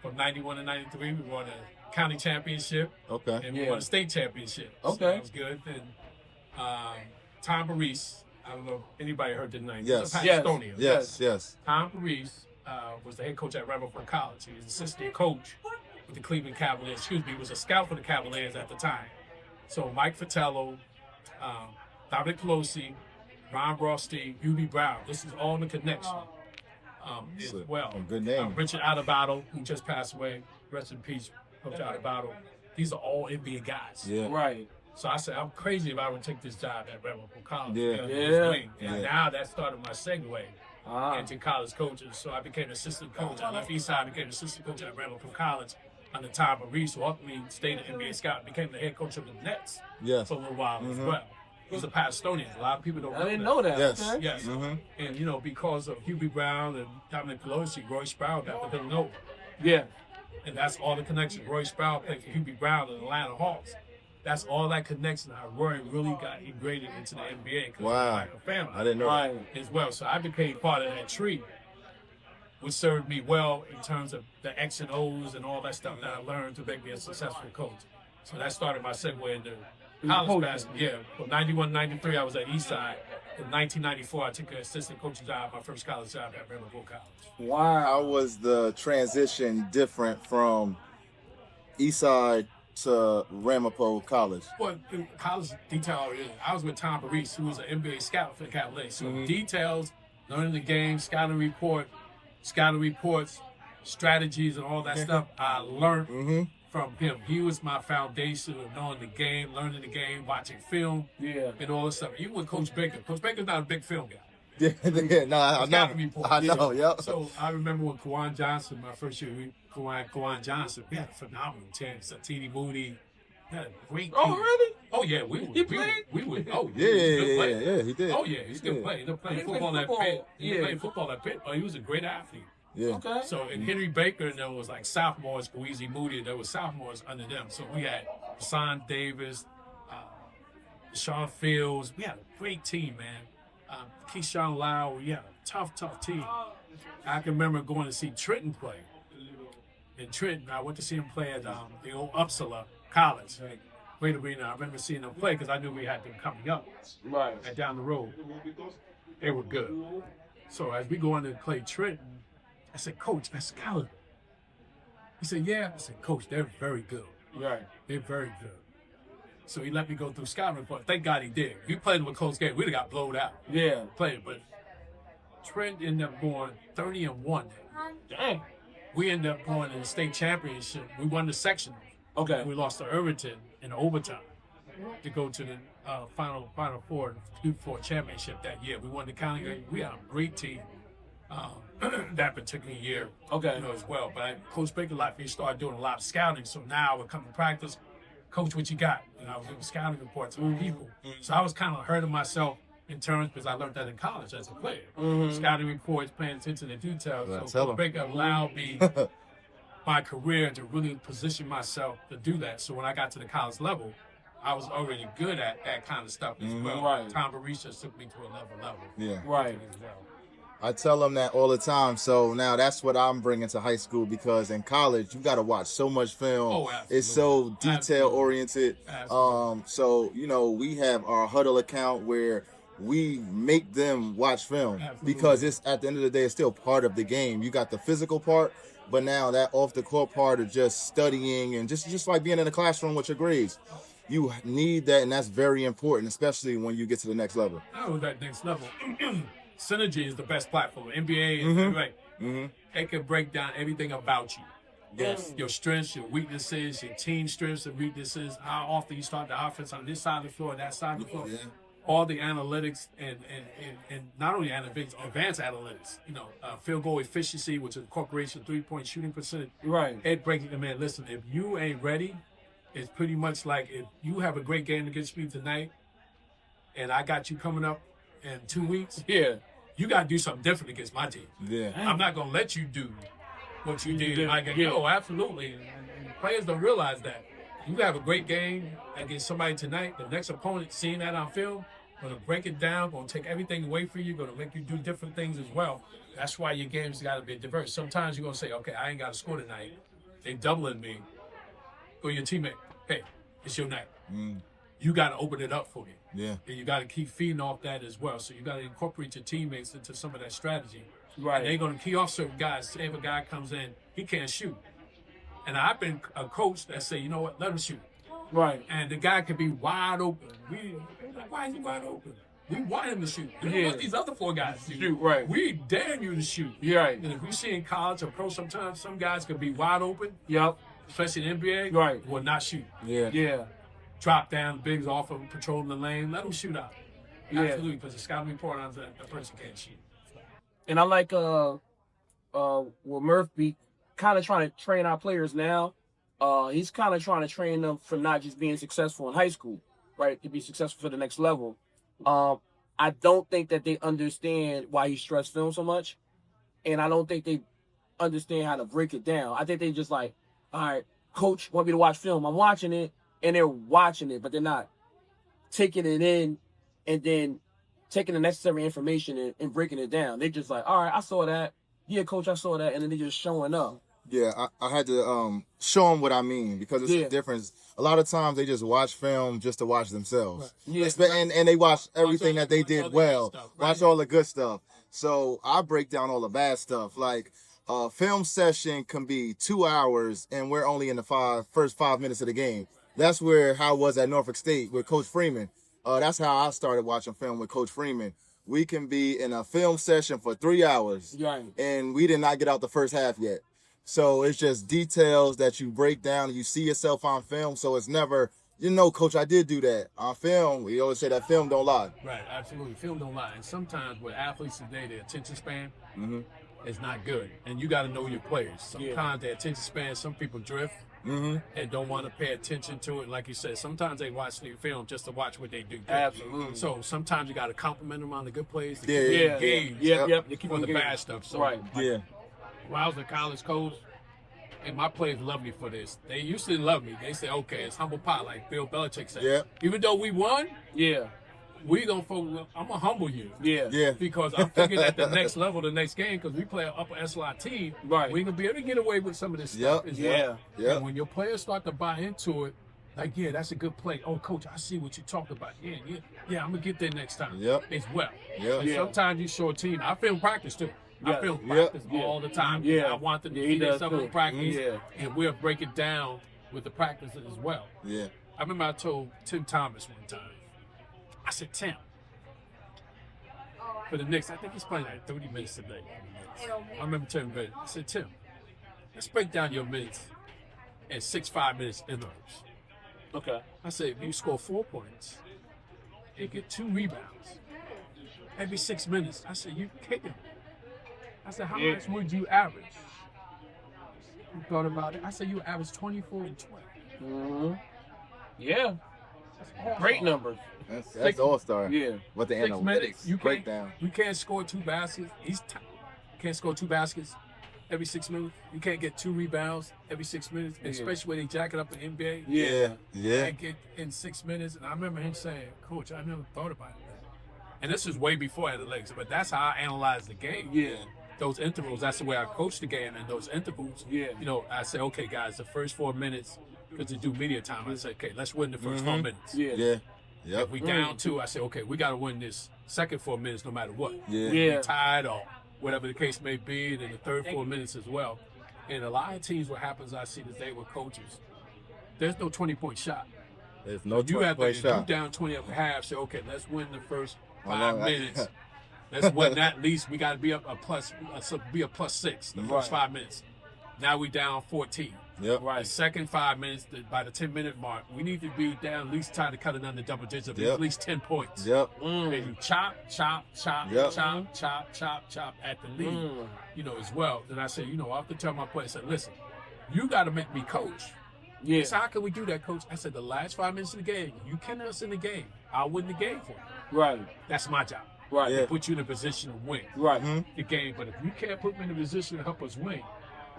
Speaker 3: from 91 to 93, we won a county championship,
Speaker 4: Okay.
Speaker 3: and we
Speaker 1: Yeah.
Speaker 3: won a state championship.
Speaker 1: Okay.
Speaker 3: So that was good. And Tom Parise, I don't know if anybody heard the name.
Speaker 4: Yes.
Speaker 3: He's a
Speaker 1: Yes.
Speaker 3: Pakistonian.
Speaker 4: Yes.
Speaker 3: Tom Parise was the head coach at Rutherford College. He was assistant coach with the Cleveland Cavaliers. He was a scout for the Cavaliers at the time. So Mike Fratello, Dominic Pelosi, Ron Rothstein, Hubie Brown. This is all in the connection. as
Speaker 4: So,
Speaker 3: well.
Speaker 4: good name.
Speaker 3: Richard Adebayo, who just passed away, rest in peace, Coach Adebayo. These are all NBA guys.
Speaker 4: Yeah.
Speaker 1: Right.
Speaker 3: So I said, I'm crazy if I would take this job at Rebel College.
Speaker 4: Yeah.
Speaker 3: And now that started my segue into college coaches. So I became assistant coach. I left Eastside, became assistant coach at Rebel College under Tom Reese, who ultimately stayed an NBA scout, became the head coach of the Nets
Speaker 4: Yes.
Speaker 3: for a little while as well. He's a Pakistanian. A lot of people don't know
Speaker 1: I didn't know that.
Speaker 4: Yes.
Speaker 1: Okay.
Speaker 3: Yes. And, you know, because of Hubie Brown and Dominic Pelosi, Roy Sproul got to Villanova.
Speaker 1: Yeah.
Speaker 3: And that's all the connection. Roy Sproul played for Hubie Brown and the Atlanta Hawks. That's all that connection. How Roy really got integrated into the NBA because
Speaker 4: Wow.
Speaker 3: like a family.
Speaker 4: I didn't know.
Speaker 1: Right.
Speaker 3: As well. So I became part of that tree, which served me well in terms of the X and O's and all that stuff that I learned to make me a successful coach. So that started my segue into college basketball. Yeah. From 91, 93, I was at Eastside. In 1994, I took an assistant coaching job, my first college job at Rebel College.
Speaker 1: Wow.
Speaker 4: How was the transition different from Eastside to Ramapo College?
Speaker 3: Well, in college detail, I was with Tom Reese, who was an NBA scout for the Cavaliers. So details, learning the game, scouting reports, strategies, and all that stuff, I learned from him. He was my foundation of knowing the game, learning the game, watching film,
Speaker 1: Yeah.
Speaker 3: and all this stuff. Even with Coach Baker. Coach Baker's not a big film guy.
Speaker 4: Yeah, no, I know.
Speaker 3: Scouting reports.
Speaker 4: I know, yep.
Speaker 3: So I remember when Kawhi Johnson, my first year, Kawhi Johnson, we had a phenomenal team. Satini Moody, we had a great team.
Speaker 1: Oh, really?
Speaker 3: Oh yeah, we
Speaker 1: He played?
Speaker 3: we oh
Speaker 4: Yeah,
Speaker 3: he was a good player.
Speaker 4: yeah, he did.
Speaker 3: Oh yeah, he's a good
Speaker 4: Yeah.
Speaker 3: player. He ended up playing
Speaker 1: He played
Speaker 3: football at
Speaker 1: football.
Speaker 3: Pitt. He
Speaker 1: Yeah.
Speaker 3: played football at Pitt, but he was a great athlete.
Speaker 4: Yeah.
Speaker 1: Okay.
Speaker 3: So and Henry Baker, and there was like sophomores, Kawhi Moody, there was sophomores under them. So we had Son Davis, Sean Fields. We had a great team, man. Keyshawn Lau. We had a tough team. I can remember going to see Trenton play. In Trenton, I went to see him play at the old Uppsala College. Great arena. I remember seeing them play because I knew we had them coming up
Speaker 1: Right.
Speaker 3: and down the road. They were good. So as we go in and play Trenton, I said, Coach, that's Scouting. He said, yeah. I said, Coach, they're very good.
Speaker 1: Right.
Speaker 3: They're very good. So he let me go through scouting report. Thank God he did. We played him a close game. We'd have got blowed out.
Speaker 1: Yeah.
Speaker 3: Played, but Trent ended up going 30-1.
Speaker 1: Dang.
Speaker 3: We ended up going in the state championship. We won the sectional.
Speaker 1: Okay.
Speaker 3: We lost to Irvington in overtime to go to the final four, Q4 championship that year. We won the county game. We had a great team that particular year.
Speaker 1: Okay.
Speaker 3: You know, as well. But Coach Baker let me start doing a lot of scouting. So now I would come to practice, Coach, what you got? And I was doing scouting reports on people. So I was kind of hurting myself in terms because I learned that in college as a player. Scouting reports, paying attention to details.
Speaker 4: Well,
Speaker 3: So
Speaker 4: tell
Speaker 3: Coach
Speaker 4: 'em.
Speaker 3: Baker allowed me my career to really position myself to do that. So when I got to the college level, I was already good at that kind of stuff as well.
Speaker 1: Right.
Speaker 3: Tom Reese just took me to another level.
Speaker 4: Yeah.
Speaker 1: Right.
Speaker 3: As well.
Speaker 4: I tell them that all the time. So now that's what I'm bringing to high school because in college you got to watch so much film.
Speaker 3: Oh, absolutely.
Speaker 4: It's so detail oriented.
Speaker 3: Absolutely.
Speaker 4: So you know we have our Huddle account where we make them watch film
Speaker 3: Absolutely.
Speaker 4: because it's at the end of the day it's still part of the game. You got the physical part, but now that off the court part of just studying and just like being in the classroom with your grades. You need that, and that's very important, especially when you get to the next level.
Speaker 3: Not with that next level. Synergy is the best platform. NBA is right. It can break down everything about you.
Speaker 4: Yes.
Speaker 3: Your strengths, your weaknesses, your team strengths and weaknesses, how often you start the offense on this side of the floor, that side of the floor.
Speaker 4: Yeah.
Speaker 3: All the analytics and not only analytics, advanced analytics, you know, field goal efficiency, which is incorporation, 3-point shooting percentage.
Speaker 1: Right.
Speaker 3: It breaks it, man. Listen, if you ain't ready, it's pretty much like if you have a great game against me tonight and I got you coming up in 2 weeks,
Speaker 1: Yeah.
Speaker 3: you got to do something different against my team.
Speaker 4: Yeah.
Speaker 3: I'm not going to let you do what you did.
Speaker 1: did,
Speaker 3: I go,
Speaker 1: yeah.
Speaker 3: absolutely. And players don't realize that. You have a great game against somebody tonight, the next opponent seeing that on film, going to break it down, going to take everything away from you, going to make you do different things as well. That's why your game's got to be diverse. Sometimes you're going to say, okay, I ain't got to score tonight. They doubling me. Go to your teammate. Hey, it's your night. You got to open it up for me.
Speaker 4: Yeah.
Speaker 3: And you got to keep feeding off that as well. So you got to incorporate your teammates into some of that strategy.
Speaker 1: Right.
Speaker 3: And they're going to key off certain guys. Say if a guy comes in, he can't shoot. And I've been a coach that say, you know what, let him shoot.
Speaker 1: Right.
Speaker 3: And the guy could be wide open. Like, why is he wide open? We want him to shoot. We
Speaker 1: Yeah.
Speaker 3: don't want these other 4 guys to
Speaker 1: Shoot, right.
Speaker 3: We dare you to shoot.
Speaker 1: You're right.
Speaker 3: And if we see in college or pro, sometimes some guys can be wide open,
Speaker 1: Yep.
Speaker 3: especially in the NBA.
Speaker 1: Right.
Speaker 3: Will not shoot.
Speaker 4: Yeah.
Speaker 1: Yeah.
Speaker 3: Drop down, bigs off of patrolling the lane. Let them shoot out.
Speaker 1: Yeah.
Speaker 3: Absolutely, because it's got to be important on that a person can't shoot.
Speaker 1: And I like what Murph be kind of trying to train our players now. He's kind of trying to train them for not just being successful in high school, right? To be successful for the next level. I don't think that they understand why he stressed film so much. And I don't think they understand how to break it down. I think they just like, all right, coach want me to watch film. I'm watching it, and they're watching it, but they're not taking it in and then taking the necessary information and breaking it down. They just like, all right, I saw that. Yeah, coach, I saw that. And then they're just showing up.
Speaker 4: Yeah, I had to show them what I mean because it's a difference. A lot of times they just watch film just to watch themselves.
Speaker 1: Yeah.
Speaker 4: And they watch everything that they
Speaker 3: watch
Speaker 4: did
Speaker 3: all the
Speaker 4: well,
Speaker 3: good stuff, right?
Speaker 4: watch all the good stuff. So I break down all the bad stuff. Like a film session can be 2 hours and we're only in the first 5 minutes of the game. That's how it was at Norfolk State with Coach Freeman. That's how I started watching film with Coach Freeman. We can be in a film session for 3 hours,
Speaker 1: Right.
Speaker 4: and we did not get out the first half yet. So it's just details that you break down and you see yourself on film. So it's never, coach, I did do that. On film, we always say that film don't lie.
Speaker 3: Right, absolutely. Film don't lie. And sometimes with athletes today, their attention span is not good. And you got to know your players. Sometimes their attention span, some people drift and don't want to pay attention to it. Like you said, sometimes they watch the film just to watch what they do.
Speaker 1: Absolutely.
Speaker 3: So sometimes you got to compliment them on the good plays. To
Speaker 4: Yeah,
Speaker 3: keep
Speaker 4: yeah,
Speaker 3: them engaged
Speaker 1: Yep. You keep
Speaker 3: on
Speaker 1: them
Speaker 3: the bad
Speaker 1: engaged.
Speaker 3: stuff. So
Speaker 1: Right.
Speaker 3: like,
Speaker 4: Yeah.
Speaker 3: when I was a college coach, and my players love me for this. They used to love me. They say, okay, it's humble pie, like Bill Belichick said.
Speaker 4: Yeah.
Speaker 3: Even though we won,
Speaker 1: Yeah.
Speaker 3: I'm going to humble you.
Speaker 1: Yeah.
Speaker 4: Yeah.
Speaker 3: Because I'm thinking at the next level, the next game, because we play an upper echelon team,
Speaker 1: Right.
Speaker 3: we're going to be able to get away with some of this stuff as well.
Speaker 1: Yeah.
Speaker 4: Yeah.
Speaker 3: And when your players start to buy into it, like, yeah, that's a good play. Oh, coach, I see what you talked about. Yeah, I'm going to get there next time
Speaker 4: Yep.
Speaker 3: as well.
Speaker 4: Yep.
Speaker 3: And
Speaker 1: Yeah.
Speaker 3: sometimes you show a team. I film practice, too.
Speaker 1: Yeah.
Speaker 3: I film
Speaker 4: Yep.
Speaker 3: practice all the time.
Speaker 1: Yeah.
Speaker 3: I want them to
Speaker 1: Yeah, he
Speaker 3: see
Speaker 1: does
Speaker 3: some
Speaker 1: too.
Speaker 3: of the practice,
Speaker 1: Yeah.
Speaker 3: and we'll break it down with the practices as well.
Speaker 4: Yeah.
Speaker 3: I remember I told Tim Thomas one time, I said, Tim, for the Knicks, I think he's playing like 30 minutes today. I remember telling him, I said, Tim, let's break down your minutes at 6 5-minute intervals.
Speaker 1: Okay.
Speaker 3: I said, if you score 4 points and get 2 rebounds every 6 minutes, I said, you kicking. I said, how much would you average? You thought about it. I said, you average 24 and 20.
Speaker 1: Mm-hmm. Yeah. Great numbers.
Speaker 4: That's all-star.
Speaker 1: Yeah.
Speaker 4: What the
Speaker 3: 6 minutes,
Speaker 4: analytics
Speaker 3: you
Speaker 4: breakdown.
Speaker 3: can't score 2 baskets. Can't score 2 baskets every 6 minutes. You can't get 2 rebounds every 6 minutes, especially when they jack it up in the NBA.
Speaker 4: Yeah. Yeah.
Speaker 3: Can't get in 6 minutes. And I remember him saying, Coach, I never thought about that. And this is way before analytics, but that's how I analyze the game.
Speaker 1: Yeah.
Speaker 3: Those intervals, that's the way I coach the game. And those intervals, I say, okay, guys, the first 4 minutes, because they do media time, I say, okay, let's win the first 4 minutes.
Speaker 1: Yeah.
Speaker 4: Yeah. Yep.
Speaker 3: If we down 2, I say, okay, we got to win this second 4 minutes no matter what.
Speaker 4: Yeah.
Speaker 1: Yeah.
Speaker 3: We tied or whatever the case may be, and then the third 4 minutes as well. And a lot of teams, what happens, I see today with coaches, there's no 20-point shot.
Speaker 4: There's no
Speaker 3: You have to,
Speaker 4: 20-point
Speaker 3: if you
Speaker 4: shot.
Speaker 3: down 20 at the half, say, okay, let's win the first
Speaker 4: I
Speaker 3: 5
Speaker 4: know.
Speaker 3: minutes. Let's win that at least. We got to be a +6 the first 5 minutes. Now we down 14.
Speaker 4: Yep.
Speaker 3: The second 5 minutes, by the 10-minute mark, we need to be down at least trying to cut it under double digits of
Speaker 4: Yep.
Speaker 3: at least 10 points.
Speaker 4: Yep.
Speaker 3: And you chop
Speaker 4: Yep.
Speaker 3: at the lead, as well. Then I say, I have to tell my players, I said, listen, you got to make me coach.
Speaker 1: Yeah.
Speaker 3: So how can we do that, coach? I said, the last 5 minutes of the game, you cannot us in the game. I'll win the game for you.
Speaker 1: Right.
Speaker 3: That's my job.
Speaker 1: Right.
Speaker 4: Yeah.
Speaker 3: Put you in a position to win
Speaker 1: Right.
Speaker 3: the game. But if you can't put me in a position to help us win,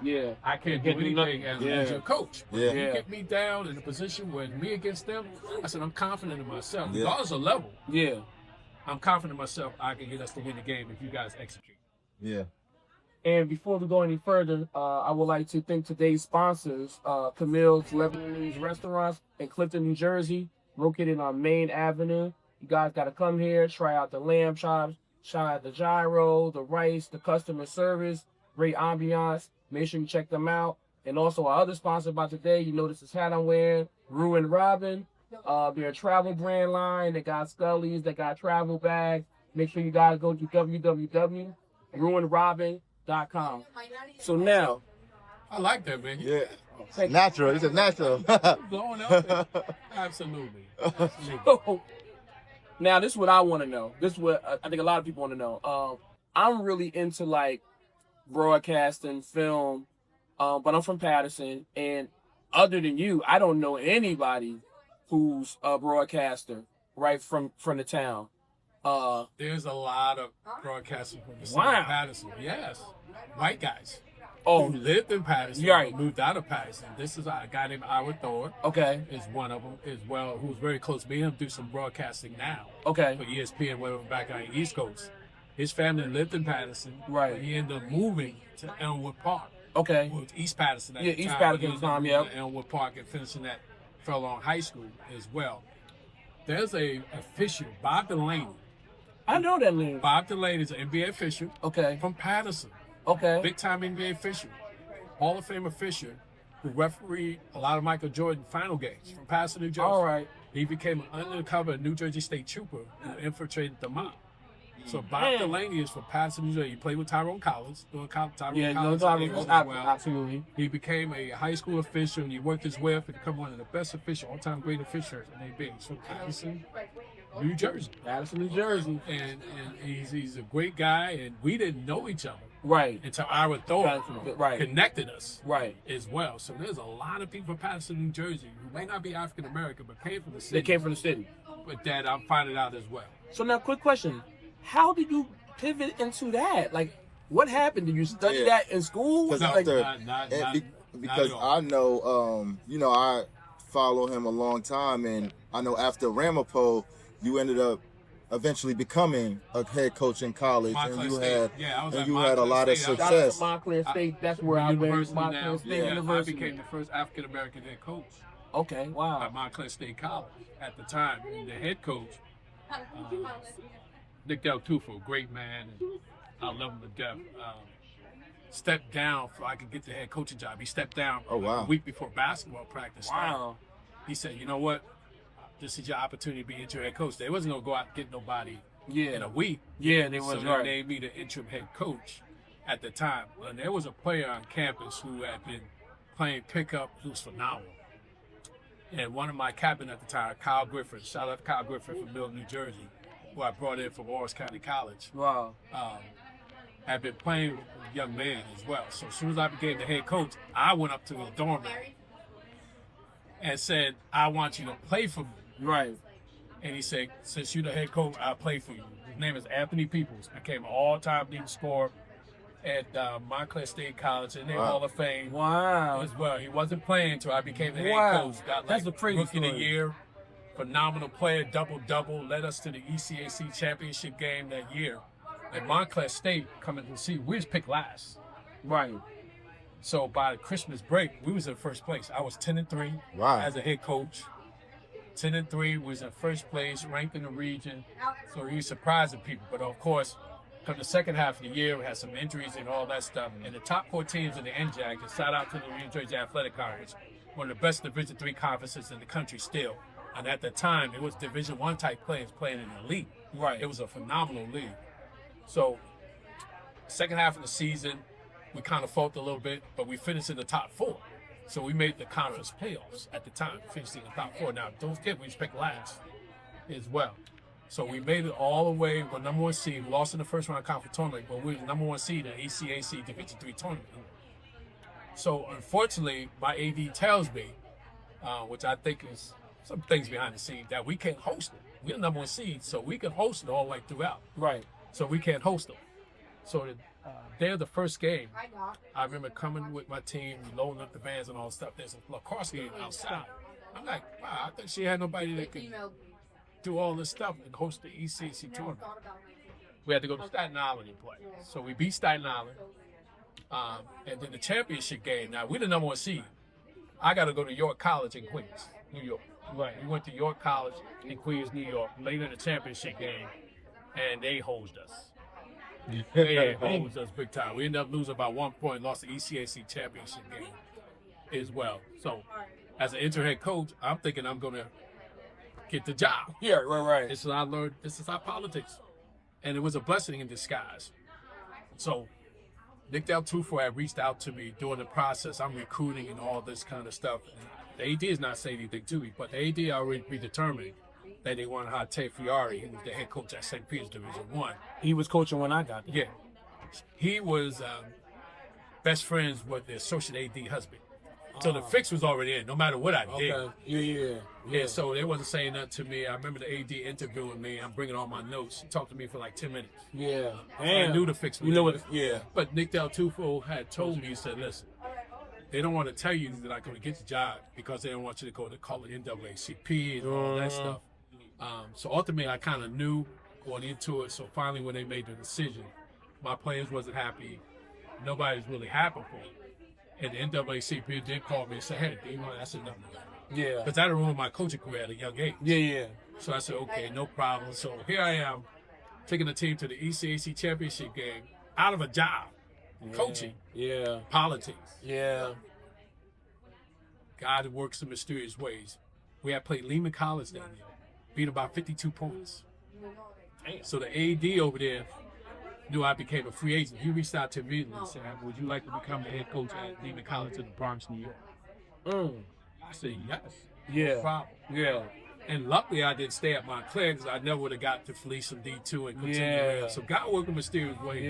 Speaker 1: Yeah.
Speaker 3: I can't
Speaker 1: Can't
Speaker 3: do
Speaker 1: do
Speaker 3: anything
Speaker 1: nothing.
Speaker 3: as
Speaker 1: Yeah.
Speaker 3: your coach. But
Speaker 4: Yeah.
Speaker 3: if you
Speaker 1: Yeah.
Speaker 3: get me down in a position where me against them, I said, I'm confident in myself.
Speaker 4: Yeah.
Speaker 3: Regardless of level,
Speaker 1: Yeah.
Speaker 3: I'm confident in myself I can get us to win the game if you guys execute.
Speaker 4: Yeah.
Speaker 1: And before we go any further, I would like to thank today's sponsors, Camille's Lebanese Restaurants in Clifton, New Jersey, located on Main Avenue. You guys got to come here, try out the lamb chops, try out the gyro, the rice, the customer service, great ambiance. Make sure you check them out. And also our other sponsor by today, you notice this hat I'm wearing, Ruin Robin. They're a travel brand line. They got Scully's. They got travel bags. Make sure you guys go to www.ruinrobin.com. So now,
Speaker 3: I like that, man.
Speaker 4: Yeah.
Speaker 1: take-
Speaker 4: Natural. He said natural.
Speaker 3: Blowing up there. Absolutely.
Speaker 1: so, now this is what I want to know. This is what I think a lot of people want to know. I'm really into like broadcasting, film, but I'm from Patterson, and other than you, I don't know anybody who's a broadcaster right from the town.
Speaker 3: There's a lot of broadcasters from the city
Speaker 1: Wow.
Speaker 3: of Patterson. Yes. White guys.
Speaker 1: Oh,
Speaker 3: Who lived in Patterson,
Speaker 1: Right.
Speaker 3: but moved out of Patterson. This is a guy named Ira Thor.
Speaker 1: okay,
Speaker 3: Is one of them as well, who's very close to me. Him do some broadcasting now
Speaker 1: okay,
Speaker 3: for ESPN, way back on the East Coast. His family lived in Patterson.
Speaker 1: Right.
Speaker 3: But he ended up moving to Elmwood Park.
Speaker 1: okay.
Speaker 3: Well, East Patterson at
Speaker 1: Yeah,
Speaker 3: the
Speaker 1: East
Speaker 3: time.
Speaker 1: Patterson
Speaker 3: He
Speaker 1: at
Speaker 3: was
Speaker 1: the time,
Speaker 3: moving
Speaker 1: yep.
Speaker 3: to Elmwood Park and finishing at Furlong High School as well. There's a official, Bob Delaney.
Speaker 1: I know that name.
Speaker 3: Bob Delaney is an NBA official
Speaker 1: Okay,
Speaker 3: from Patterson.
Speaker 1: okay.
Speaker 3: Big time NBA official. Hall of Fame official who refereed a lot of Michael Jordan final games from Patterson, New Jersey.
Speaker 1: All right.
Speaker 3: He became an undercover New Jersey State trooper who infiltrated the mob. So Bob
Speaker 1: Man.
Speaker 3: Delaney is from Patterson, New Jersey. He played with Tyrone Collins, doing Tyrone
Speaker 1: Yeah, no,
Speaker 3: Collins
Speaker 1: Tyrone,
Speaker 3: as well.
Speaker 1: absolutely.
Speaker 3: He became a high school official, and he worked his way up to become one of the best officials, all-time great officials in AB. He's from Patterson, New Jersey,
Speaker 1: Patterson, New Jersey.
Speaker 3: and he's a great guy. And we didn't know each other
Speaker 1: Right,
Speaker 3: until Ira Thor
Speaker 1: right,
Speaker 3: connected us
Speaker 1: right.
Speaker 3: as well. So there's a lot of people from Patterson, New Jersey, who may not be African American, but came from the city.
Speaker 1: They came from the city.
Speaker 3: But that I'm finding out as well.
Speaker 1: So now, quick question: how did you pivot into that? Like, what happened? Did you study
Speaker 4: Yeah.
Speaker 1: that in school?
Speaker 4: Because
Speaker 1: Like,
Speaker 4: after,
Speaker 3: Not
Speaker 4: because
Speaker 3: at all.
Speaker 4: I know, I follow him a long time, and I know after Ramapo, you ended up eventually becoming a head coach in college,
Speaker 3: Montclair
Speaker 4: and you
Speaker 3: State.
Speaker 4: had
Speaker 3: Yeah, I was
Speaker 4: and
Speaker 3: at
Speaker 4: you had a
Speaker 3: Montclair
Speaker 4: lot of
Speaker 3: State.
Speaker 1: shout out to
Speaker 4: success.
Speaker 1: Montclair State. That's where I went.
Speaker 3: University
Speaker 1: Montclair
Speaker 3: now.
Speaker 1: State
Speaker 3: Yeah,
Speaker 1: University.
Speaker 3: I became the first African American head coach
Speaker 1: Okay, wow.
Speaker 3: at Montclair State College at the time. And the head coach, Nick Del Tufo, great man, and I love him to death. Stepped down so I could get the head coaching job. He stepped down
Speaker 4: Oh, wow.
Speaker 3: a week before basketball practice started.
Speaker 1: Wow.
Speaker 3: He said, "You know what? This is your opportunity to be interim head coach." They wasn't gonna go out and get nobody
Speaker 1: Yeah.
Speaker 3: in a week.
Speaker 1: Yeah, they
Speaker 3: So
Speaker 1: was
Speaker 3: they
Speaker 1: right.
Speaker 3: named me the interim head coach at the time. And there was a player on campus who had been playing pickup who was phenomenal. And one of my captain at the time, Kyle Griffith, shout out to Kyle Griffith from Milton, New Jersey, who I brought in from Orange County College,
Speaker 1: Wow.
Speaker 3: had been playing with a young man as well. So as soon as I became the head coach, I went up to the dorm and said, "I want you to play for me."
Speaker 1: Right.
Speaker 3: And he said, "Since you're the head coach, I'll play for you." His name is Anthony Peoples. Became an all-time leading scorer at Montclair State College in the
Speaker 4: Wow.
Speaker 3: Hall of Fame
Speaker 1: Wow.
Speaker 3: as well. He wasn't playing until I became the head
Speaker 1: Wow.
Speaker 3: coach. Got
Speaker 1: That's
Speaker 3: like
Speaker 1: a crazy
Speaker 3: rookie of the
Speaker 1: story.
Speaker 3: year, phenomenal player, double-double, led us to the ECAC championship game that year. And Montclair State coming to see, we was picked last.
Speaker 1: Right.
Speaker 3: So by the Christmas break, we was in first place. I was 10-3
Speaker 4: Wow.
Speaker 3: as a head coach. 10-3 was in first place, ranked in the region. So he was surprising people. But of course, come the second half of the year, we had some injuries and all that stuff. And the top 4 teams in the NJAC, and shout out to the New Jersey Athletic Conference, one of the best Division III conferences in the country still. And at the time, it was Division I type players playing in the league.
Speaker 1: Right.
Speaker 3: It was a phenomenal league. So, second half of the season, we kind of faltered a little bit, but we finished in the top 4. So we made the conference playoffs at the time, finished in the top 4. Now, don't forget, we was picked last as well. So we made it all the way, we're number 1 seed. We lost in the first round conference tournament, but we were the number 1 seed in the ECAC Division III tournament. So unfortunately, my AD tells me, which I think is some things behind the scenes, that we can't host it. We're the number 1 seed, so we can host it all the way throughout.
Speaker 1: Right.
Speaker 3: So we can't host them. So the day of the first game, I remember coming with my team, loading up the vans and all that stuff. There's a lacrosse game outside. I'm like, wow, I thought she had nobody that could do all this stuff and host the ECC tournament. We had to go to Staten Island and play. So we beat Staten Island. And then the championship game, now we're the number 1 seed. I got to go to York College in Queens, New York.
Speaker 1: Right.
Speaker 3: We went to York College in Queens, New York, later in the championship game, and they hosed us. They hosed us big time. We ended up losing by 1 point, lost the ECAC championship game as well. So, as an interim head coach, I'm thinking I'm going to get the job.
Speaker 1: Yeah, right.
Speaker 3: This is what I learned. This is our politics. And it was a blessing in disguise. So Nick Del Tufo had reached out to me during the process. I'm recruiting and all this kind of stuff. And the AD is not saying anything to me, but the AD already predetermined that they wanted to hire Ted Fiore, who was the head coach at St. Peter's Division I.
Speaker 1: He was coaching when I got there.
Speaker 3: Yeah. He was best friends with the associate AD husband. So the fix was already in, no matter what I did.
Speaker 1: Okay. Yeah.
Speaker 3: So they wasn't saying nothing to me. I remember the AD interviewing me. I'm bringing all my notes. He talked to me for like 10 minutes.
Speaker 1: Yeah.
Speaker 3: So I knew the fix was
Speaker 1: You know
Speaker 3: in.
Speaker 1: what? Yeah.
Speaker 3: But Nick Del Tufo had told me, he said, listen, they don't want to tell you that I'm going to get the job because they don't want you to go to call it NAACP and all that stuff. So ultimately, I kind of knew going into it. So finally, when they made the decision, my players wasn't happy. Nobody was really happy for it. And the NAACP did call me and say, hey, do you want? I said, no.
Speaker 1: Yeah.
Speaker 3: Because that ruined my coaching career at a young age.
Speaker 1: Yeah.
Speaker 3: So I said, okay, no problem. So here I am, taking the team to the ECAC championship game, out of a job, coaching, politics.
Speaker 1: Yeah.
Speaker 3: God works in mysterious ways. We had played Lehman College that year, beat about 52 points. So the AD over there knew I became a free agent. He reached out to me and said, would you like to become the head coach at Lehman College in the Bronx, New York? I said, yes.
Speaker 1: Yeah.
Speaker 3: No problem.
Speaker 1: Yeah.
Speaker 3: And luckily, I didn't stay at Montclair because I never would have got to Felice and D2 and continue.
Speaker 1: Yeah.
Speaker 3: So God worked in mysterious ways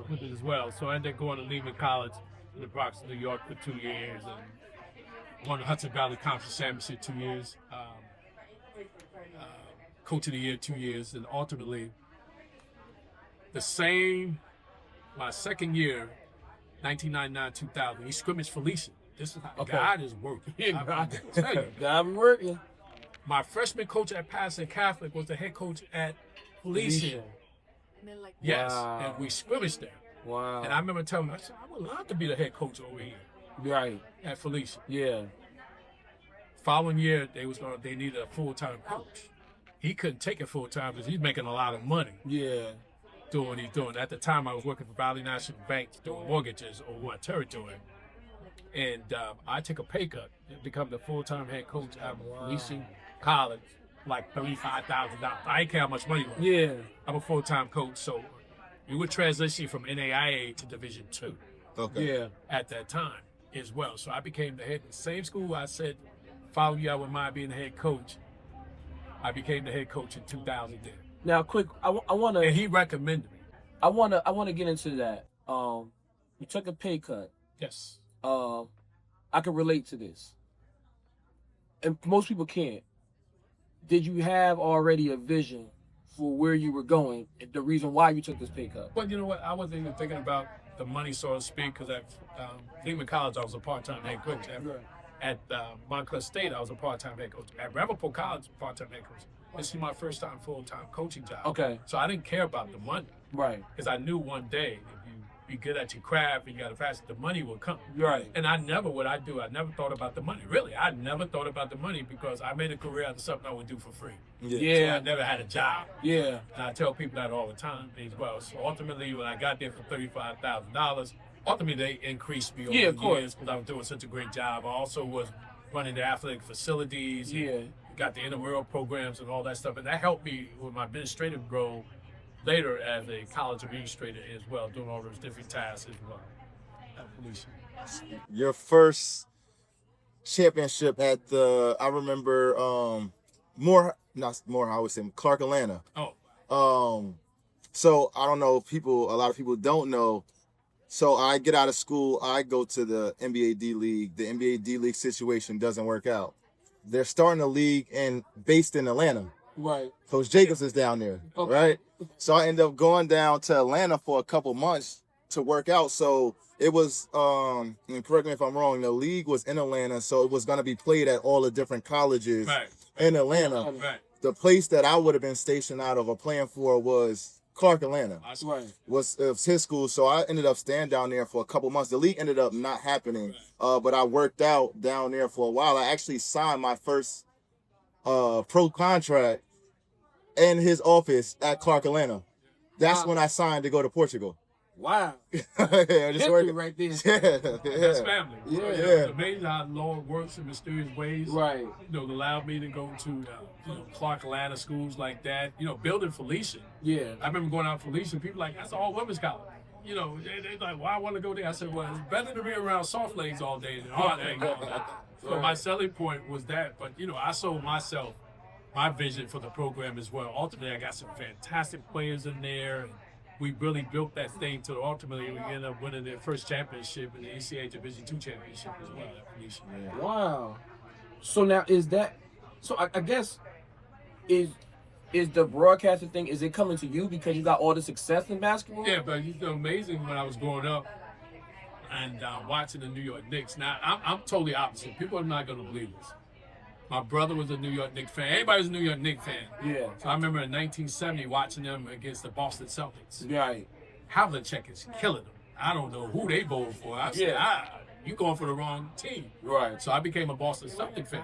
Speaker 3: with it as well. So I ended up going to Lehman College in the Bronx, New York for 2 years and won the Hudson Valley Conference Championship 2 years. Coach of the Year 2 years. And ultimately, my second year, 1999-2000, we scrimmaged Felicia. This is how God is working. I tell you.
Speaker 1: God be working.
Speaker 3: My freshman coach at Patterson Catholic was the head coach at Felicia. Yes,
Speaker 1: Wow.
Speaker 3: and we scrimmaged there.
Speaker 1: Wow.
Speaker 3: And I remember telling him, I said, I would love to be the head coach over here
Speaker 1: Right.
Speaker 3: at Felicia.
Speaker 1: Yeah.
Speaker 3: Following year, they needed a full-time coach. He couldn't take it full-time because he's making a lot of money
Speaker 1: Yeah.
Speaker 3: doing what he's doing. At the time, I was working for Valley National Bank doing mortgages over my territory. And I took a pay cut to become the full-time head coach at Felicia College, like $35,000. I didn't care how much money it was.
Speaker 1: Yeah.
Speaker 3: I'm a full-time coach, so we would transition from NAIA to Division II
Speaker 1: Yeah.
Speaker 3: at that time as well. So I became the head. Same school I said, following you, I wouldn't mind being the head coach. I became the head coach in 2000 then.
Speaker 1: Now, quick, I want to.
Speaker 3: And he recommended me.
Speaker 1: I want to get into that. You took a pay cut.
Speaker 3: Yes.
Speaker 1: I can relate to this, and most people can't. Did you have already a vision for where you were going? The reason why you took this pay cut?
Speaker 3: But you know what? I wasn't even thinking about the money, so to speak, because at Lehman College, I was a part-time head coach. At Montclair State, I was a part-time head coach. At Ramapo College, part-time head coach. This is my first time full-time coaching job.
Speaker 1: Okay.
Speaker 3: So I didn't care about the money.
Speaker 1: Right.
Speaker 3: Because I knew one day if you be good at your craft and you got to fast, the money will come.
Speaker 1: Right.
Speaker 3: And I never thought about the money. Really, I never thought about the money because I made a career out of something I would do for free.
Speaker 1: Yeah.
Speaker 3: So I never had a job.
Speaker 1: Yeah.
Speaker 3: And I tell people that all the time as well. So ultimately, when I got there for $35,000, ultimately they increased me over
Speaker 1: Yeah,
Speaker 3: the
Speaker 1: of course.
Speaker 3: years because I was doing such a great job. I also was running the athletic facilities.
Speaker 1: Yeah.
Speaker 3: Got the intramural programs and all that stuff. And that helped me with my administrative role later as a college administrator as well, doing all those different tasks as well at Felicia.
Speaker 4: Your first championship at I remember I would say Clark Atlanta.
Speaker 3: Oh.
Speaker 4: So I don't know if a lot of people don't know. So I get out of school, I go to the NBA D League. The NBA D League situation doesn't work out. They're starting a league based in Atlanta.
Speaker 1: Right.
Speaker 4: Coach Jacobs is down there, right? So I end up going down to Atlanta for a couple months to work out. So it was, and correct me if I'm wrong, the league was in Atlanta, so it was going to be played at all the different colleges in Atlanta.
Speaker 3: Right.
Speaker 4: The place that I would have been stationed out of or playing for was Clark Atlanta.
Speaker 1: Right.
Speaker 4: It was his school, so I ended up staying down there for a couple months. The league ended up not happening, but I worked out down there for a while. I actually signed my first pro contract in his office at Clark Atlanta. That's when I signed to go to Portugal.
Speaker 1: Wow.
Speaker 4: Yeah, just
Speaker 1: History
Speaker 4: working.
Speaker 1: right there.
Speaker 3: That's
Speaker 4: Yeah.
Speaker 3: family.
Speaker 1: Yeah.
Speaker 3: So,
Speaker 4: Yeah.
Speaker 3: It's amazing how the Lord works in mysterious ways.
Speaker 1: Right.
Speaker 3: You know, it allowed me to go to Clark Atlanta schools like that. You know, building Felicia.
Speaker 1: Yeah.
Speaker 3: I remember going out to Felicia. People like, that's all women's college. You know, they like, why I want to go there? I said, well, it's better to be around soft legs all day than hard legs all day. So my selling point was that. But, you know, I sold myself my vision for the program as well. Ultimately, I got some fantastic players in there. And we really built that thing to ultimately we ended up winning their first championship in the NCAA Division II championship as well.
Speaker 1: Wow. So now is that? So I guess is the broadcasting thing? Is it coming to you because you got all the success in basketball?
Speaker 3: Yeah, but it's amazing when I was growing up and watching the New York Knicks. Now I'm totally opposite. People are not going to believe this. My brother was a New York Knicks fan. Everybody was a New York Knicks fan.
Speaker 1: Yeah.
Speaker 3: So I remember in 1970 watching them against the Boston Celtics.
Speaker 1: Right.
Speaker 3: Havlicek is killing them. I don't know who they voted for. I said, you going for the wrong team.
Speaker 1: Right.
Speaker 3: So I became a Boston Celtics fan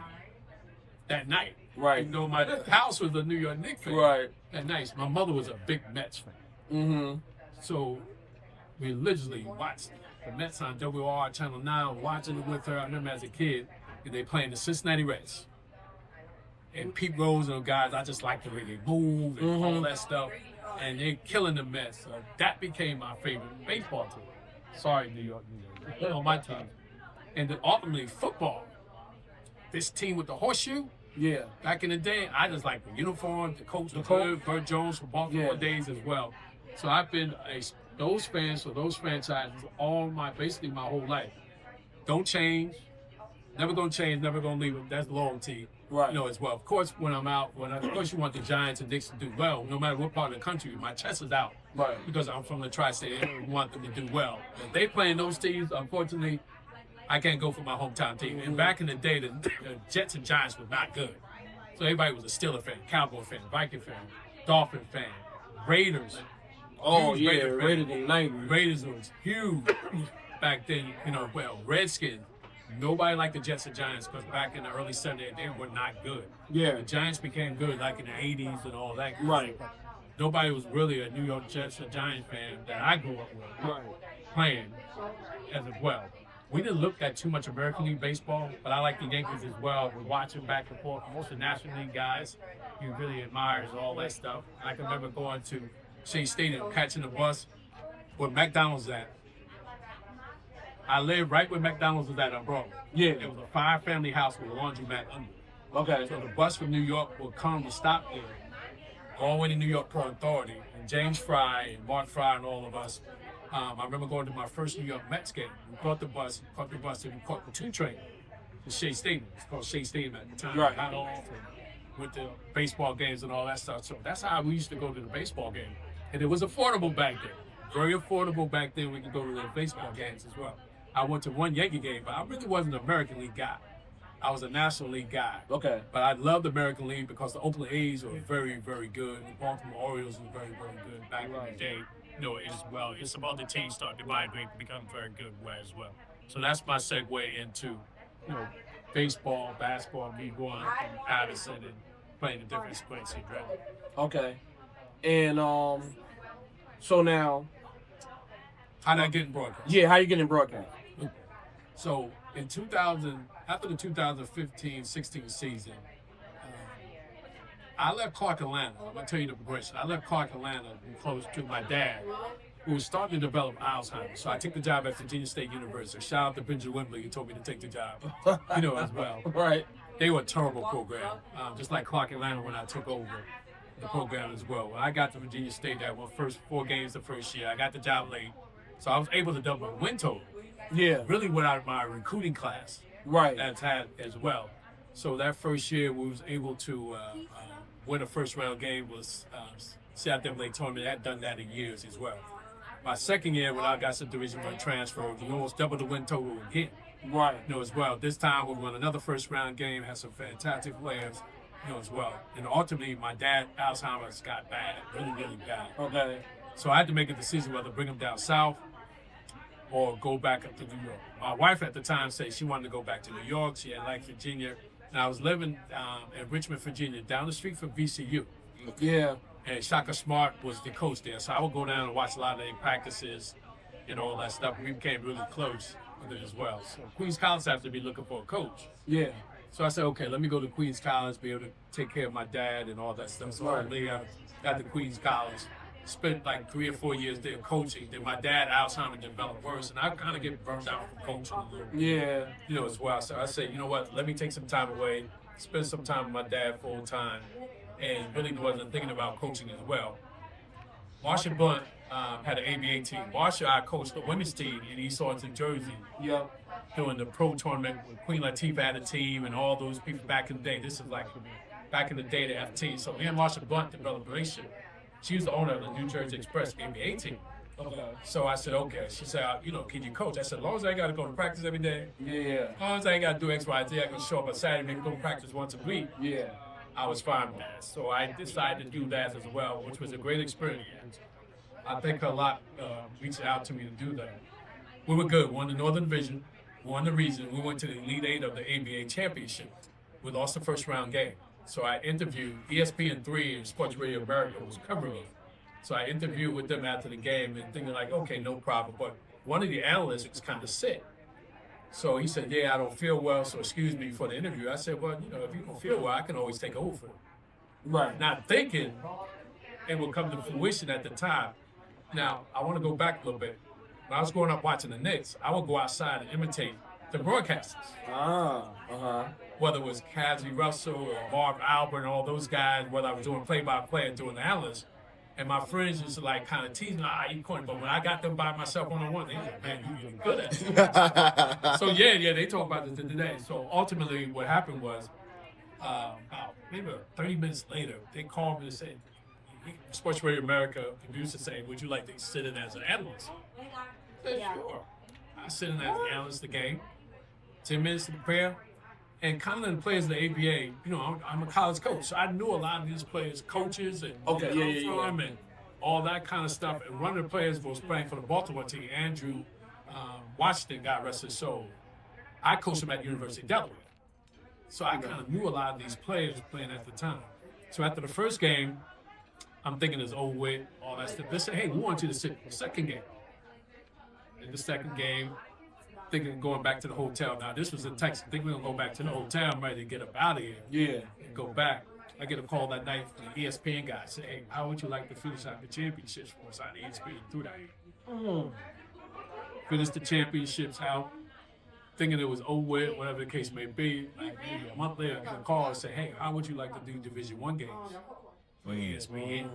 Speaker 3: that night.
Speaker 1: Right.
Speaker 3: Even though my house was a New York Knicks fan.
Speaker 1: Right.
Speaker 3: That night. My mother was a big Mets fan.
Speaker 1: Mm-hmm.
Speaker 3: So we literally watched the Mets on WR Channel 9, watching it with her. I remember as a kid, and they playing the Cincinnati Reds. And Pete Rose and the guys, I just like the way they move and all that stuff. And they're killing the Mets. So that became my favorite baseball team. Sorry, New York. On my team. And then ultimately, football. This team with the horseshoe,
Speaker 1: Yeah.
Speaker 3: back in the day, I just like the uniform, the coach was good, Burt Jones for Baltimore days as well. So I've been those fans for those franchises basically my whole life. Don't change. Never gonna change, never gonna leave them. That's loyalty.
Speaker 1: Right.
Speaker 3: You know, as well. Of course, when I'm out, of course you want the Giants and Knicks to do well, no matter what part of the country. My chest is out.
Speaker 1: Right.
Speaker 3: Because I'm from the tri-state area, we want them to do well. If they playing those teams, unfortunately, I can't go for my hometown team. And back in the day, the Jets and Giants were not good. So everybody was a Steeler fan, Cowboy fan, Viking fan, Dolphin fan, Raiders.
Speaker 1: Oh,
Speaker 3: Huge
Speaker 1: yeah.
Speaker 3: Raider fan.
Speaker 1: Raiders in the 90s.
Speaker 3: Raiders was huge back then. You know, well, Redskins. Nobody liked the Jets and Giants because back in the early 70s, they were not good.
Speaker 1: Yeah.
Speaker 3: The Giants became good like in the 80s and all that.
Speaker 1: Right.
Speaker 3: Nobody was really a New York Jets or Giants fan that I grew up with
Speaker 1: Right.
Speaker 3: playing as well. We didn't look at too much American League baseball, but I like the Yankees as well. We're watching back and forth. Most of the National League guys, you really admire all that stuff. I can remember going to Shea Stadium, catching the bus where McDonald's at. I lived right where McDonald's was at on Broadway.
Speaker 1: Yeah.
Speaker 3: It was a 5-family house with a laundromat under.
Speaker 1: Okay.
Speaker 3: So the bus from New York would come and stop there, all the way to New York Port Authority. And James Fry and Mark Fry and all of us. I remember going to my first New York Mets game. We caught the bus and we caught the 2 train to Shea Stadium. It's called Shea Stadium at the time.
Speaker 1: Right.
Speaker 3: Got off and went to baseball games and all that stuff. So that's how we used to go to the baseball game. And it was affordable back then. Very affordable back then. We could go to the baseball games as well. I went to one Yankee game, but I really wasn't an American League guy. I was a National League guy.
Speaker 1: Okay.
Speaker 3: But I loved the American League because the Oakland A's were very, very good. The Baltimore Orioles were very, very good back in the day. You know, as well. And some other teams started to migrate and become very good as well. So that's my segue into, you know, baseball, basketball, me going from Addison and playing the different sports in Dresden.
Speaker 1: Okay. And so now,
Speaker 3: How did I get in broadcast?
Speaker 1: yeah, how you getting broadcast?
Speaker 3: So in 2000, after the 2015-16 season, I left Clark Atlanta. I'm gonna tell you the progression. I left Clark Atlanta and close to my dad, who was starting to develop Alzheimer's. So I took the job at Virginia State University. Shout out to Benjamin Wembley, who told me to take the job. You know, as well.
Speaker 1: Right.
Speaker 3: They were a terrible program, just like Clark Atlanta when I took over the program as well. When I got to Virginia State, I won first 4 games the first year. I got the job late, so I was able to double my win total.
Speaker 1: Yeah.
Speaker 3: Really without my recruiting class.
Speaker 1: Right.
Speaker 3: That's had as well. So that first year we was able to win a first round game was CIAA tournament. I had done that in years as well. My second year when I got some Division I transfer, we almost doubled the win total again.
Speaker 1: Right.
Speaker 3: You know, as well. This time we won another first round game, had some fantastic players, you know, as well. And ultimately my dad, Alzheimer's, got bad, really, really bad.
Speaker 1: Okay.
Speaker 3: So I had to make a decision whether to bring him down south or go back up to New York. My wife at the time said she wanted to go back to New York. She had liked Virginia. And I was living in Richmond, Virginia, down the street from VCU.
Speaker 1: Yeah.
Speaker 3: And Shaka Smart was the coach there. So I would go down and watch a lot of their practices. and all that stuff. We became really close with it as well. So Queens College has to be looking for a coach.
Speaker 1: Yeah.
Speaker 3: So I said, okay, let me go to Queens College, be able to take care of my dad and all that stuff. So I got to Queens College, spent like 3 or 4 years there coaching. Then my dad, Alzheimer's, developed worse, and I kind of get burned out from coaching a little bit,
Speaker 1: Yeah.
Speaker 3: you know, as well. So I said, you know what, let me take some time away, spend some time with my dad full time, and really wasn't thinking about coaching as well. Marshall Blunt had an ABA team. Marshall, I coached the women's team in East Orange, Jersey,
Speaker 1: Yep.
Speaker 3: doing the pro tournament with Queen Latifah had a team and all those people back in the day. This is like back in the day, the FT. So me and Marsha Blunt developed a relationship. She was the owner of the New Jersey Express NBA team.
Speaker 1: Okay.
Speaker 3: So I said, okay. She said, you know, can you coach? I said, as long as I ain't got to go to practice every day,
Speaker 1: Yeah.
Speaker 3: as long as I ain't got to do X, Y, Z, I can show up on Saturday, maybe go to practice once a week.
Speaker 1: Yeah.
Speaker 3: I was fine with that. So I decided to do that as well, which was a great experience. I thank her a lot reaching out to me to do that. We were good. Won the Northern Division. Won the region. We went to the Elite Eight of the ABA Championship. We lost the first round game. So I interviewed ESPN3 and Sports Radio America was covering it. So I interviewed with them after the game and thinking like, okay, no problem. But one of the analysts was kind of sick. So he said, yeah, I don't feel well, so excuse me for the interview. I said, well, you know, if you don't feel well, I can always take over.
Speaker 1: Right.
Speaker 3: Not thinking it would come to fruition at the time. Now, I want to go back a little bit. When I was growing up watching the Knicks, I would go outside and imitate the broadcasters. Whether it was Cassie Russell or Marv Albert and all those guys, whether I was doing play-by-play and doing the analyst. And my friends used to like kind of tease me, you corny. But when I got them by myself one-on-one, they said, man, you really good at it. So yeah, they talk about it today. So ultimately what happened was, about maybe 30 minutes later, they called me and said, Sports Radio America producer saying, would you like to sit in as an analyst? I said, sure. I sit in as an analyst the game, 10 minutes to prepare. And kind of the players of the ABA, you know, I'm a college coach, so I knew a lot of these players, coaches, and and all that kind of stuff. And one of the players was playing for the Baltimore team, Andrew Washington, God rest his soul. I coached him at the University of Delaware. So I kind of knew a lot of these players playing at the time. So after the first game, I'm thinking it's over with, all that stuff. They said, hey, we want you to sit in the second game. In the second game, thinking of going back to the hotel. Now, this was in Texas. I think we're going to go back to the hotel. I'm ready to get up out of here.
Speaker 1: Yeah.
Speaker 3: And go back. I get a call that night from the ESPN guy. Say, hey, how would you like to finish out the championships for us on ESPN through that? Finish the championships out. Thinking it was over with, whatever the case may be. Like maybe a month later, I get a call and say, hey, how would you like to do Division I games for ESPN?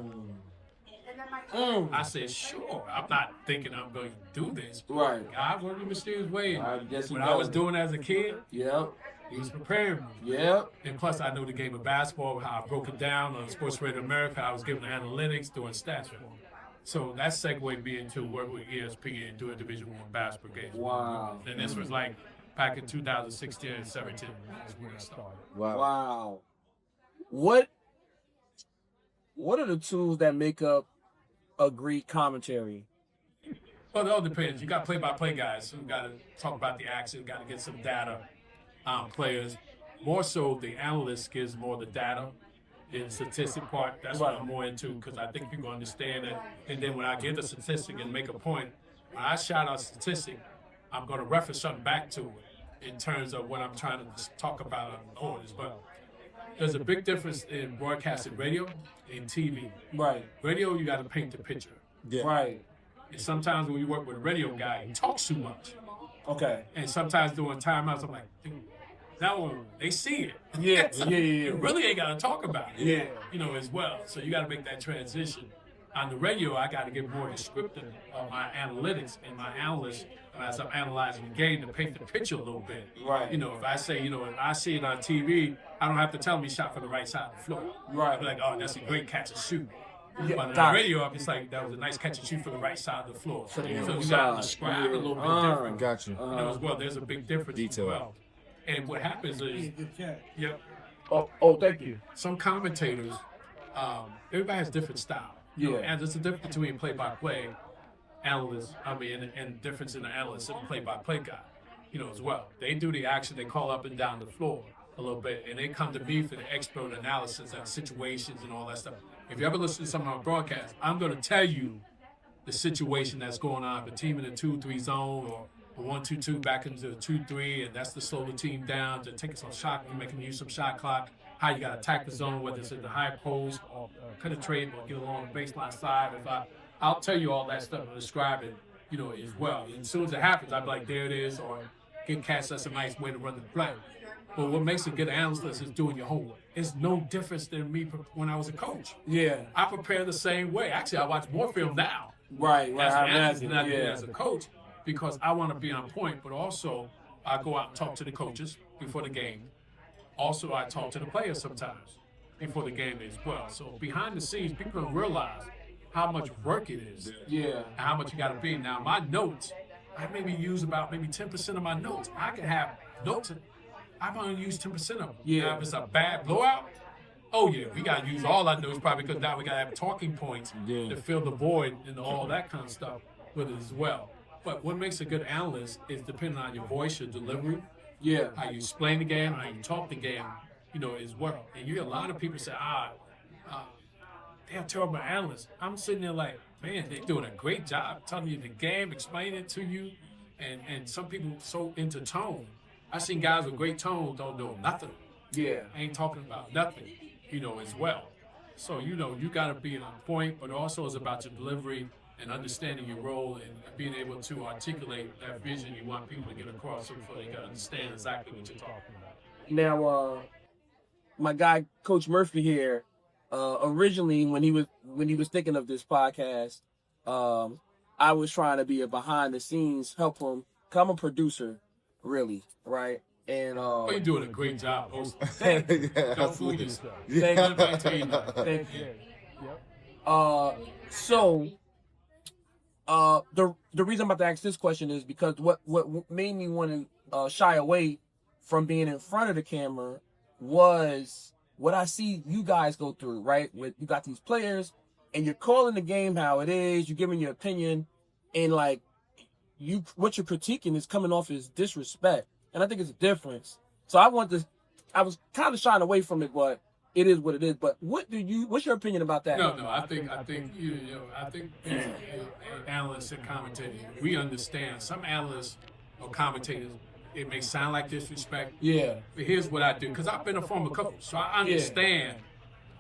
Speaker 3: I said, sure. I'm not thinking I'm going to do this.
Speaker 1: Right.
Speaker 3: God worked in mysterious ways.
Speaker 1: I guess
Speaker 3: When I was doing it as a kid,
Speaker 1: Yep.
Speaker 3: he was preparing me.
Speaker 1: Yep.
Speaker 3: And plus, I know the game of basketball, how I broke it down on Sports Radio America. I was given analytics, doing stats. So that segued me into work with ESPN and doing Division I basketball games.
Speaker 1: Wow.
Speaker 3: And this was like back in 2016 and 17. That's when I started.
Speaker 1: Wow. What are the tools that make up a great commentary?
Speaker 3: Well, it all depends. You got play-by-play guys who got to talk about the action, got to get some data on players. More so, the analyst gives more the data and statistic part. That's what I'm more into because I think people understand it. And then when I give the statistic and make a point, when I shout out statistic, I'm going to reference something back to it in terms of what I'm trying to talk about on the board as well. There's a big difference in broadcasting radio and TV.
Speaker 1: Right.
Speaker 3: Radio, you got to paint the picture.
Speaker 4: Yeah.
Speaker 1: Right.
Speaker 3: And sometimes when you work with a radio guy, he talks too much.
Speaker 1: Okay.
Speaker 3: And sometimes during timeouts, I'm like, dude, that one, they see it.
Speaker 1: Yeah.
Speaker 3: You really ain't got to talk about it.
Speaker 1: Yeah.
Speaker 3: You know, as well. So you got to make that transition. On the radio, I got to get more descriptive of my analytics and my analysts as I'm analyzing the game to paint the picture a little bit.
Speaker 1: Right.
Speaker 3: You know, if I say, you know, if I see it on TV, I don't have to tell them he shot from the right side of the floor.
Speaker 1: Right.
Speaker 3: I'll be like, oh, that's a great catch and shoot.
Speaker 1: Yeah,
Speaker 3: But on the
Speaker 1: got it.
Speaker 3: radio, I'm just like, that was a nice catch and shoot for the right side of the floor. So you got
Speaker 1: side.
Speaker 3: to describe it a little bit different.
Speaker 4: Got you.
Speaker 3: You know, as well, there's a big difference
Speaker 4: Detail.
Speaker 3: as well. And what happens is,
Speaker 1: Thank you.
Speaker 3: some commentators, everybody has different style. You know,
Speaker 1: Yeah.
Speaker 3: and there's a difference between play-by-play analysts, and difference in the analyst and the play-by-play guy, you know, as well. They do the action, they call up and down the floor a little bit, and they come to me for the expert analysis and situations and all that stuff. If you ever listen to some of our broadcasts, I'm going to tell you the situation that's going on. The team in the 2-3 zone or a 1-2-2 back into the 2-3, and that's to slow the team down, to take some shot, you're making use some shot clock, how you got to attack the zone, whether it's in the high post or penetrate or get along the baseline side. I'll tell you all that stuff and describe it, as well. And as soon as it happens, I'll be like, there it is, or get catch, that's a nice way to run the play. But what makes a good analyst is doing your homework. It's no difference than me when I was a coach.
Speaker 1: Yeah.
Speaker 3: I prepare the same way. Actually, I watch more film now.
Speaker 1: Right.
Speaker 3: As an analyst than I do as a coach, because I want to be on point. But also, I go out and talk to the coaches before the game. Also, I talk to the players sometimes before the game as well. So behind the scenes, people don't realize how much work it is.
Speaker 1: Yeah.
Speaker 3: And how much you got to be. Now, my notes, I maybe use about 10% of my notes. I can have notes. I'm going to use 10% of them.
Speaker 1: Yeah.
Speaker 3: Now, if it's a bad blowout, oh yeah, we got to use all our notes probably, because now we got to have talking points to fill the void and all that kind of stuff with it as well. But what makes a good analyst is depending on your voice, your delivery, how you explain the game, how you talk the game, as well. And you get a lot of people say, they're terrible analysts. I'm sitting there like, man, they're doing a great job telling you the game, explaining it to you, and some people so into tone. I've seen guys with great tone don't know nothing.
Speaker 1: Yeah.
Speaker 3: Ain't talking about nothing, as well. So, you got to be on point, but also it's about your delivery and understanding your role and being able to articulate that vision you want people to get across so they can understand exactly what you're talking about.
Speaker 1: Now, my guy, Coach Murphy here, originally when he was thinking of this podcast, I was trying to be a behind the scenes, help him become a producer, really, right? And
Speaker 3: you're doing a great job, host.
Speaker 1: Thank you.
Speaker 3: Don't fool yourself.
Speaker 1: Thank you. So the reason I'm about to ask this question is because what made me want to shy away from being in front of the camera was what I see you guys go through, right? With you got these players and you're calling the game how it is, you're giving your opinion, and like what you're critiquing is coming off as disrespect. And I think it's a difference. So I was kind of shying away from it, but it is what it is. But what's your opinion about that?
Speaker 3: No, I think analysts and commentators, we understand. Some analysts or commentators, it may sound like disrespect.
Speaker 1: Yeah.
Speaker 3: But here's what I do, because I've been a former coach, so I understand.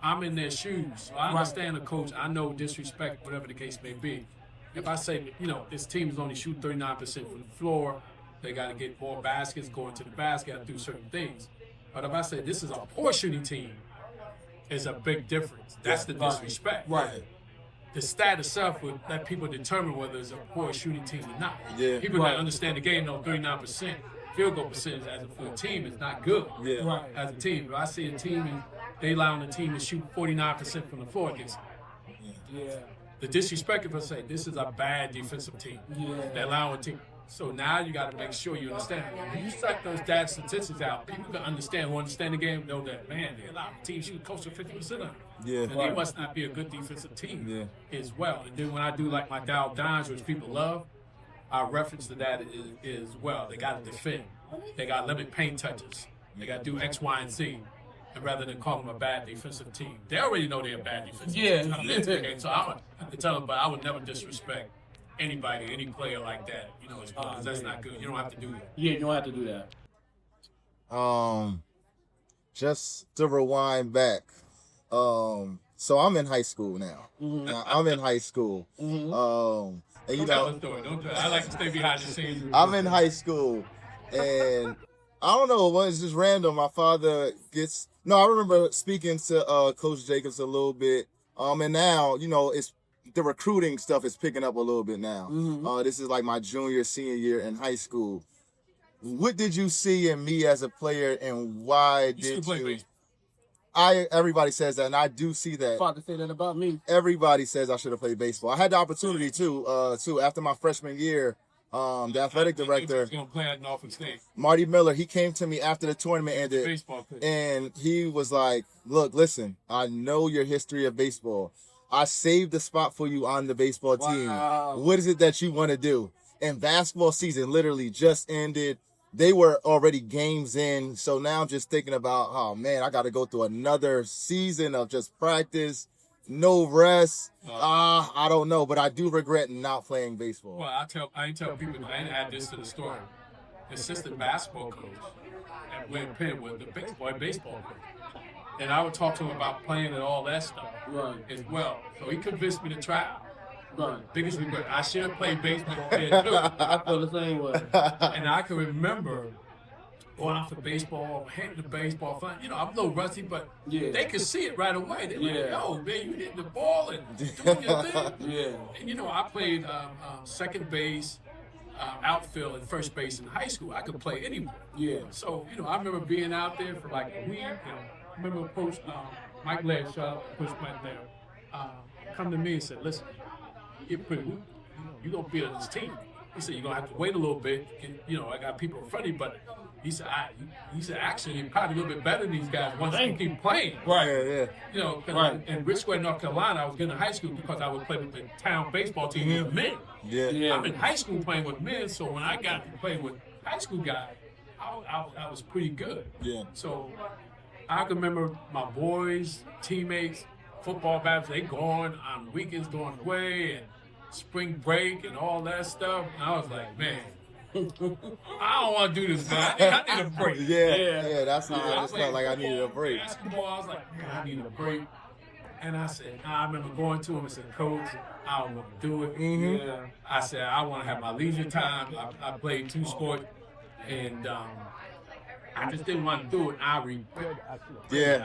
Speaker 3: I'm in their shoes, so I understand the coach. I know disrespect, whatever the case may be. If I say, this team is only shooting 39% from the floor, they got to get more baskets, going to the basket, got to do certain things. But if I say this is a poor shooting team, it's a big difference. That's the disrespect.
Speaker 1: Right.
Speaker 3: The stat itself would let people determine whether it's a poor shooting team or not.
Speaker 4: Yeah.
Speaker 3: People that understand the game know 39% field goal percentage as a full team is not good.
Speaker 4: Yeah.
Speaker 1: Right.
Speaker 3: As a team. If I see a team and they allow the team to shoot 49% from the floor against
Speaker 1: Yeah.
Speaker 3: the disrespect, if I say this is a bad defensive team, they allow a team. So now you got to make sure you understand. When you suck those data statistics out, people can understand the game, know that, man, they allow the team shoot close to 50% of it.
Speaker 4: Yeah.
Speaker 3: And they must not be a good defensive team as well. And then when I do like my Darryl dimes, which people love, I reference to that as well. They got to defend. They got to limit paint touches. They got to do X, Y, and Z. And rather than call them a bad defensive team, they already know they're a bad defensive team. So I would tell them, but I would never disrespect anybody, any player like that, because that's not good. You don't have to do that.
Speaker 1: Yeah, you don't have to do that.
Speaker 4: Just to rewind back. So I'm in high school now. I'm in high school. And
Speaker 3: Don't tell the story. Don't tell. I like to stay behind the scenes.
Speaker 4: I'm in high school, and I don't know, it's just random. My father I remember speaking to Coach Jacobs a little bit. And now, it's the recruiting stuff is picking up a little bit now. This is like my junior, senior year in high school. What did you see in me as a player, and why did you? Everybody says that, and I do see that.
Speaker 1: Father say that about me.
Speaker 4: Everybody says I should have played baseball. I had the opportunity too after my freshman year. The athletic director, Marty Miller, he came to me after the tournament ended, and he was like, "Look, listen, I know your history of baseball. I saved the spot for you on the baseball team. What is it that you want to do?" And basketball season literally just ended. They were already games in, so now I'm just thinking about, oh man, I got to go through another season of just practice no rest. I don't know, but I do regret not playing baseball.
Speaker 3: Well, I ain't tell people, I ain't add this to the story. The assistant basketball coach at Win Penn was the baseball coach. And I would talk to him about playing and all that stuff as well. So he convinced me to try out. Biggest regret. I should have played baseball then too.
Speaker 1: I feel the same way.
Speaker 3: And I can remember going out for baseball, hitting the baseball. You know, I'm a little rusty, but they could see it right away. They're like, yo, man, you hitting the ball and doing your thing. And, you know, I played second base, outfield, and first base in high school. I could play anywhere. So, you know, I remember being out there for like a week. I remember Coach Mike Laird, shout out to Coach Mike Laird, come to me and said, listen, you're going to be on this team. He said, you're going to have to wait a little bit. And, you know, I got people in front of you, but he said, actually, you're probably a little bit better than these guys once you keep playing.
Speaker 4: Yeah.
Speaker 3: You know, in Rich Square, North Carolina, I was getting to high school because I would play with the town baseball team with men. I'm in high school playing with men, so when I got to play with high school guys, I was pretty good. So I can remember my boys, teammates, football bats, they going on weekends going away and spring break and all that stuff. And I was like, man, I don't want to do this, man. I need a break.
Speaker 4: Yeah, that's how I felt like I needed a break.
Speaker 3: Basketball, I was like, man, I need a break. And I said, I remember going to him and said, Coach, I don't want to do it. I said, I want to have my leisure time. I played 2 sports, and I just didn't want to do it. I regret it.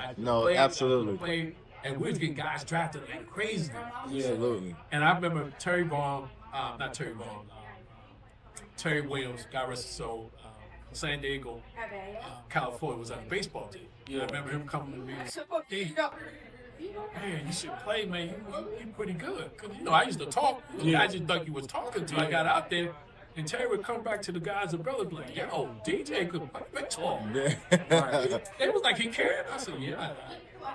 Speaker 4: Absolutely.
Speaker 3: And we was getting guys drafted like crazy.
Speaker 4: Absolutely.
Speaker 3: And I remember Terry Williams, God rest his soul, San Diego, California, was on the baseball team. I remember him coming to me and said, hey, man, you should play, man. You're pretty good. Cause, you know, I used to talk. I just thought you was talking until I got out there. And Terry would come back to the guys and brothers like, yo, DJ could play baseball. It was like he cared. I said,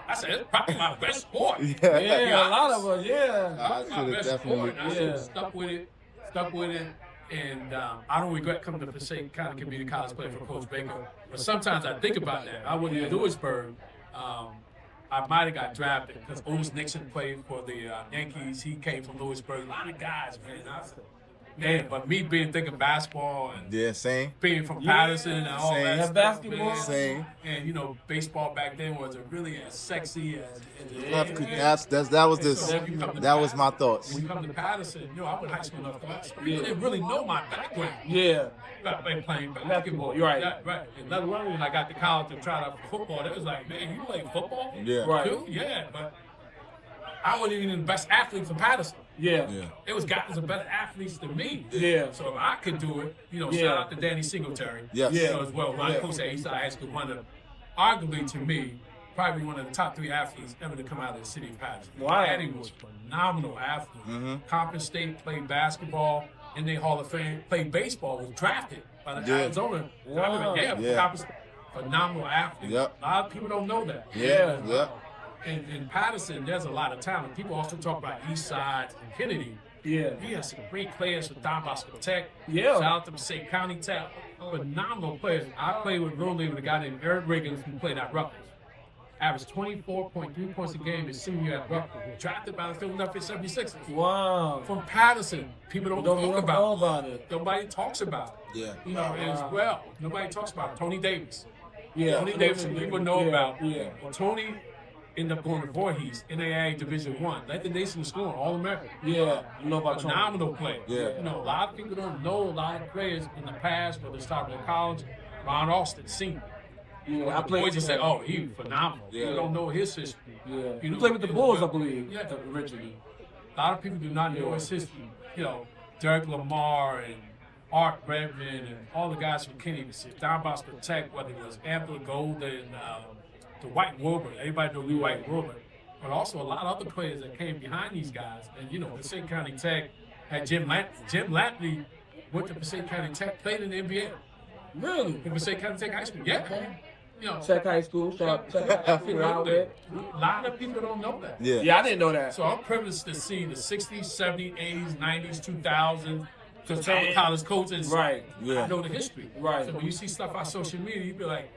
Speaker 3: I said, it's probably my best sport.
Speaker 1: A lot of us,
Speaker 4: I should have definitely.
Speaker 3: I should have stuck with it. And I don't regret coming to Passaic County Community College playing for Coach Baker. But sometimes I think about that. I went to Lewisburg. I might have got drafted because Otis Nixon played for the Yankees. He came from Lewisburg. A lot of guys, man. But me thinking basketball and
Speaker 4: same.
Speaker 3: being from Patterson and all that stuff,
Speaker 1: basketball,
Speaker 4: same.
Speaker 3: And you know, baseball back then wasn't really as sexy as
Speaker 4: that was my thoughts.
Speaker 3: When you come to Patterson, you know, I went to high school enough class. You didn't really know my background. Playing basketball.
Speaker 1: You're right.
Speaker 3: Right. And let alone when I got to college and tried out for football, it was like, man, you play football? But I wasn't even the best athlete for Patterson. It was guys that were better athletes than me. So if I could do it, you know, shout out to Danny Singletary. You know, as well. Ron Coach at Eastside High School, arguably to me, probably one of the top 3 athletes ever to come out of the city of Patterson. Danny was a phenomenal athlete. Compton State played basketball in their Hall of Fame, played baseball, was drafted by the Arizona. Compton State, phenomenal athlete. A lot of people don't know that. In Patterson, there's a lot of talent. People also talk about Eastside and Kennedy. He has some great players from Don Bosco Tech. Shout out to Passaic County Tech. Phenomenal players. I played with a guy named Eric Riggins who played at Rutgers. Averaged 24.3 points a game his senior year at Rutgers. Drafted by the Philadelphia 76ers.
Speaker 1: Wow.
Speaker 3: From Patterson. People don't talk about
Speaker 1: it.
Speaker 3: Nobody talks about it. You know, as well. Nobody talks about it. Tony Davis.
Speaker 1: Tony
Speaker 3: Davis, people know about. Well, Tony ended up going to Voorhees, NAIA Division I. Led the nation in scoring, All-American.
Speaker 1: You know about
Speaker 3: phenomenal player. You know, a lot of people don't know a lot of players in the past, but they started in college. Ron Austin, senior.
Speaker 1: I played.
Speaker 3: Boys just say, "Oh, he was phenomenal." You don't know his history.
Speaker 1: You played with the Bulls, I believe. Originally.
Speaker 3: A lot of people do not know his history. You know, Derek Lamar and Art Redmond and all the guys from Kennedy, Don Bosco Tech, whether it was Anthony Golden, the White Wilbur, everybody knows the White Wilbur, but also a lot of other players that came behind these guys. And you know, Passaic County Tech had Jim Lampley went to Passaic County Tech, played in the NBA.
Speaker 1: Really?
Speaker 3: In Passaic County Tech High School. You know,
Speaker 1: Tech High School. A
Speaker 3: lot of people don't know that.
Speaker 1: I didn't know that.
Speaker 3: So I'm privileged to see the 60s, 70s, 80s, 90s, 2000s. Because I'm a college coach and I know the history. So when you see stuff on social media, you be like,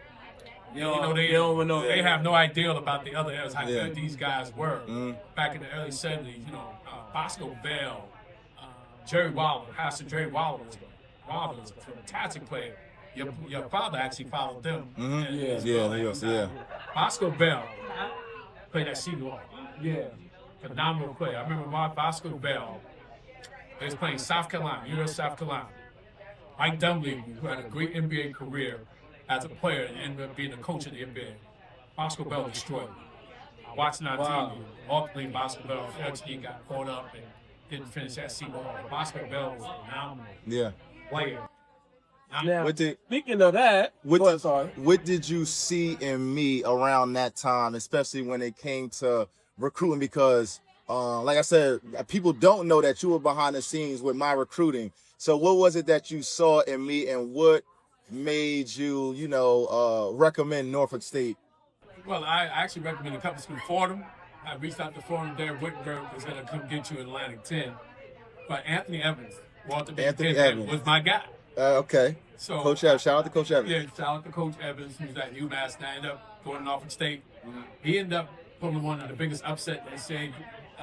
Speaker 3: You know, they
Speaker 1: don't know.
Speaker 3: They have no idea about the other eras, how
Speaker 4: Yeah.
Speaker 3: good these guys were
Speaker 4: Mhm.
Speaker 3: back in the early 70s. You know, Bosco Bell, Jerry Waller, Jerry Waller was a fantastic player. Your father actually followed them.
Speaker 4: Mhm. Yeah.
Speaker 3: Bosco Bell played at Seagull.
Speaker 1: Yeah.
Speaker 3: Phenomenal player. I remember Bosco Bell. He was playing South Carolina, U.S. South Carolina. Mike Dunleavy, who had a great NBA career as a player and ended up being a coach in the NBA. Bosco Bell destroyed him. Watching on TV, ultimately Bosco Bell, unfortunately, got caught up and didn't finish that Seagull. Bosco Bell was a phenomenal
Speaker 4: Yeah.
Speaker 3: player.
Speaker 1: Now,
Speaker 4: What did
Speaker 1: speaking of that,
Speaker 4: what did you see in me around that time, especially when it came to recruiting? Because, like I said, people don't know that you were behind the scenes with my recruiting. So what was it that you saw in me, and what made you, recommend Norfolk State?
Speaker 3: Well, I actually recommend a couple schools. Fordham. I reached out to Fordham. Darryl was going to come get you in Atlantic 10. But Anthony Evans,
Speaker 4: Anthony Evans
Speaker 3: was my guy.
Speaker 4: Okay.
Speaker 3: So
Speaker 4: Coach Evans. Shout out to Coach Evans.
Speaker 3: Yeah, shout out to Coach Evans, who's at UMass. And I ended up going to Norfolk State. He ended up pulling one of the biggest upset in NCAA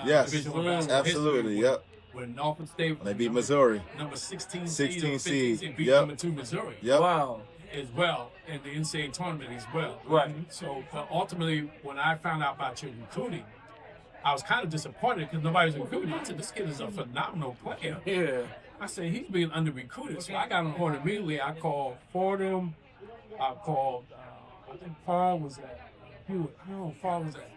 Speaker 4: Yes.
Speaker 3: Division I basketball
Speaker 4: Absolutely.
Speaker 3: history.
Speaker 4: Yep.
Speaker 3: When Norfolk State
Speaker 4: They beat Missouri.
Speaker 3: number 16
Speaker 4: 16
Speaker 3: seed,
Speaker 4: seed.
Speaker 3: beat
Speaker 4: Yep.
Speaker 3: number 2 Missouri.
Speaker 4: Yep.
Speaker 1: Wow.
Speaker 3: As well in the NCAA tournament as well.
Speaker 1: Right.
Speaker 3: So ultimately, when I found out about your recruiting, I was kind of disappointed because nobody was recruiting. I said, this kid is a phenomenal player.
Speaker 1: Yeah.
Speaker 3: I said, he's being under-recruited. So I got on board immediately. I called Fordham. I called, I think Paul was at, Paul was at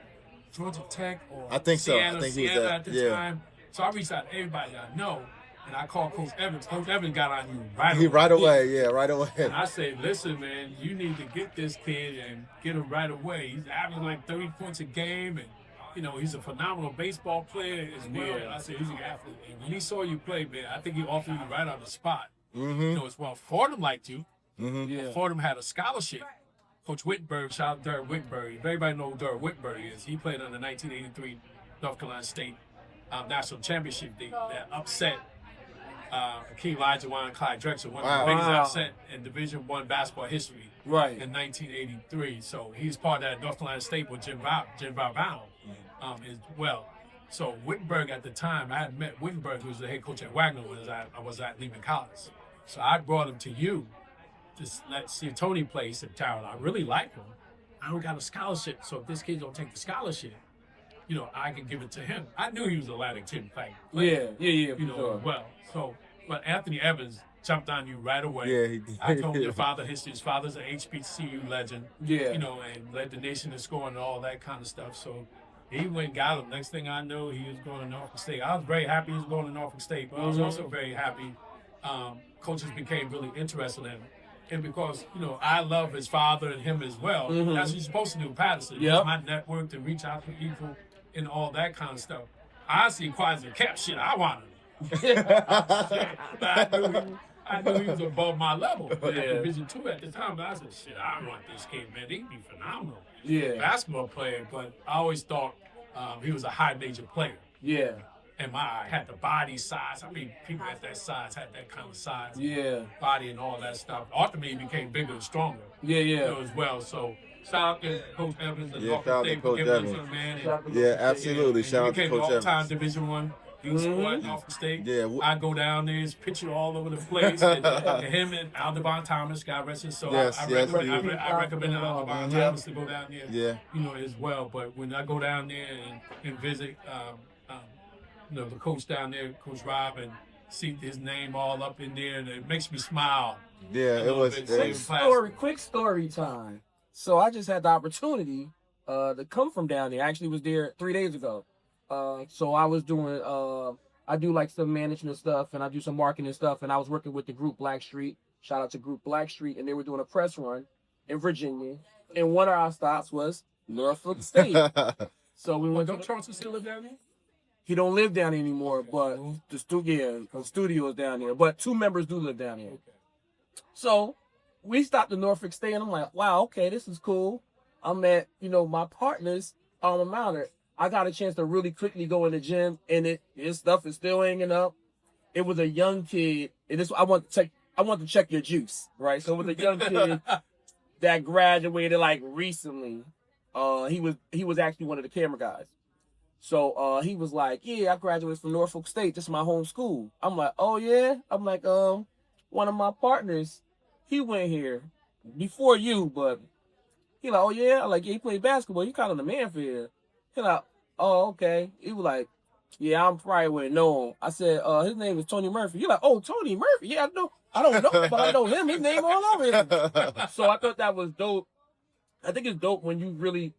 Speaker 3: Georgia Tech or
Speaker 4: I think so.
Speaker 3: Siena,
Speaker 4: I think he was
Speaker 3: at the
Speaker 4: yeah.
Speaker 3: time. So I reached out to everybody I know, and I called Coach Evans. Coach Evans got on you right away.
Speaker 4: Right away. Yeah, right away.
Speaker 3: And I said, listen, man, you need to get this kid and get him right away. He's averaging like 30 points a game, and he's a phenomenal baseball player as well.
Speaker 1: Yeah.
Speaker 3: And I said, he's an athlete. And when he saw you play, man, I think he offered you right on the spot.
Speaker 4: Mm-hmm.
Speaker 3: As well. Fordham liked you.
Speaker 4: Mm-hmm.
Speaker 1: Yeah.
Speaker 3: Fordham had a scholarship. Coach Whitberg, shout out Darryl Whitberg. Everybody knows who Darryl Whitberg is. He played on the 1983 North Carolina State National Championship team that upset King Olajuwon and Clyde Drexler, one of the biggest upset in Division I basketball history
Speaker 1: Right.
Speaker 3: in 1983. So he's part of that North Carolina State with Jim Valvano as well. So Wittenberg at the time, I had met Wittenberg, who was the head coach at Wagner when I was at Lehman College. So I brought him to you to let see Tony play. He said, Darryl, I really like him. I don't got a scholarship, so if this kid don't take the scholarship, I can give it to him. I knew he was a Atlantic 10 player.
Speaker 1: Yeah.
Speaker 3: Well. So, but Anthony Evans jumped on you right away.
Speaker 4: Yeah, he did.
Speaker 3: I told your father history. His father's an HBCU legend.
Speaker 1: Yeah.
Speaker 3: And led the nation in scoring and all that kind of stuff. So he went and got him. Next thing I knew, he was going to Norfolk State. I was very happy he was going to Norfolk State, but I was also very happy coaches became really interested in him. And because, I love his father and him as well. That's what you're supposed to do, Patterson.
Speaker 1: Yep.
Speaker 3: Use my network to reach out to people and all that kind of stuff. I see Quasi kept shit. I wanted him. I knew he was above my level. But at Division II at the time, but I said, shit, I want this kid, man. He'd be phenomenal.
Speaker 1: Yeah.
Speaker 3: Basketball player, but I always thought he was a high major player.
Speaker 1: Yeah.
Speaker 3: And I had the body size. I mean, people at that size had that kind of size.
Speaker 1: Yeah.
Speaker 3: Body and all that stuff. Ultimately, he became bigger and stronger.
Speaker 1: Yeah.
Speaker 3: As well. So, shout out to Coach Evans and
Speaker 4: Yeah, shout out to
Speaker 3: State
Speaker 4: Coach
Speaker 3: for giving us
Speaker 4: Evans.
Speaker 3: a man.
Speaker 4: Yeah, absolutely. Shout out to
Speaker 3: He
Speaker 4: Coach
Speaker 3: became all-time
Speaker 4: Evans.
Speaker 3: Division I. He was at Norfolk State.
Speaker 4: Yeah.
Speaker 3: I go down there, his picture all over the place. and him and Aldebon Thomas, God rest his soul.
Speaker 4: Yes,
Speaker 3: I recommend Aldebon Thomas to go down there.
Speaker 4: Yeah.
Speaker 3: As well. But when I go down there and visit, the coach down there, Coach Rob, and see his name all up in there, and it makes me smile.
Speaker 4: Yeah, it was.
Speaker 1: Quick story time. So I just had the opportunity to come from down there. I actually was there 3 days ago. So I was doing, I do like some management stuff and I do some marketing stuff. And I was working with the group Blackstreet. Shout out to group Blackstreet. And they were doing a press run in Virginia. And one of our stops was Norfolk State. So we went.
Speaker 3: Don't Charleston still live down there?
Speaker 1: He don't live down there anymore, but the studio is down there. But 2 members do live down here. So we stopped at Norfolk State, and I'm like, wow, okay, this is cool. I'm at, my partner's alma mater. I got a chance to really quickly go in the gym, and his stuff is still hanging up. It was a young kid, and I want to check your juice, right? So it was a young kid that graduated like recently. He was actually one of the camera guys. So he was like, yeah, I graduated from Norfolk State. This is my home school. I'm like, oh yeah. I'm like, one of my partners, he went here before you, but he like, oh yeah. I'm like, yeah, he played basketball. He kind of the man for here. He like, oh okay. He was like, yeah, I'm probably wouldn't know him. I said, his name is Tony Murphy. He like, oh, Tony Murphy. Yeah, I know. I don't know, but I know him. His name all over here. So I thought that was dope. I think it's dope when you really,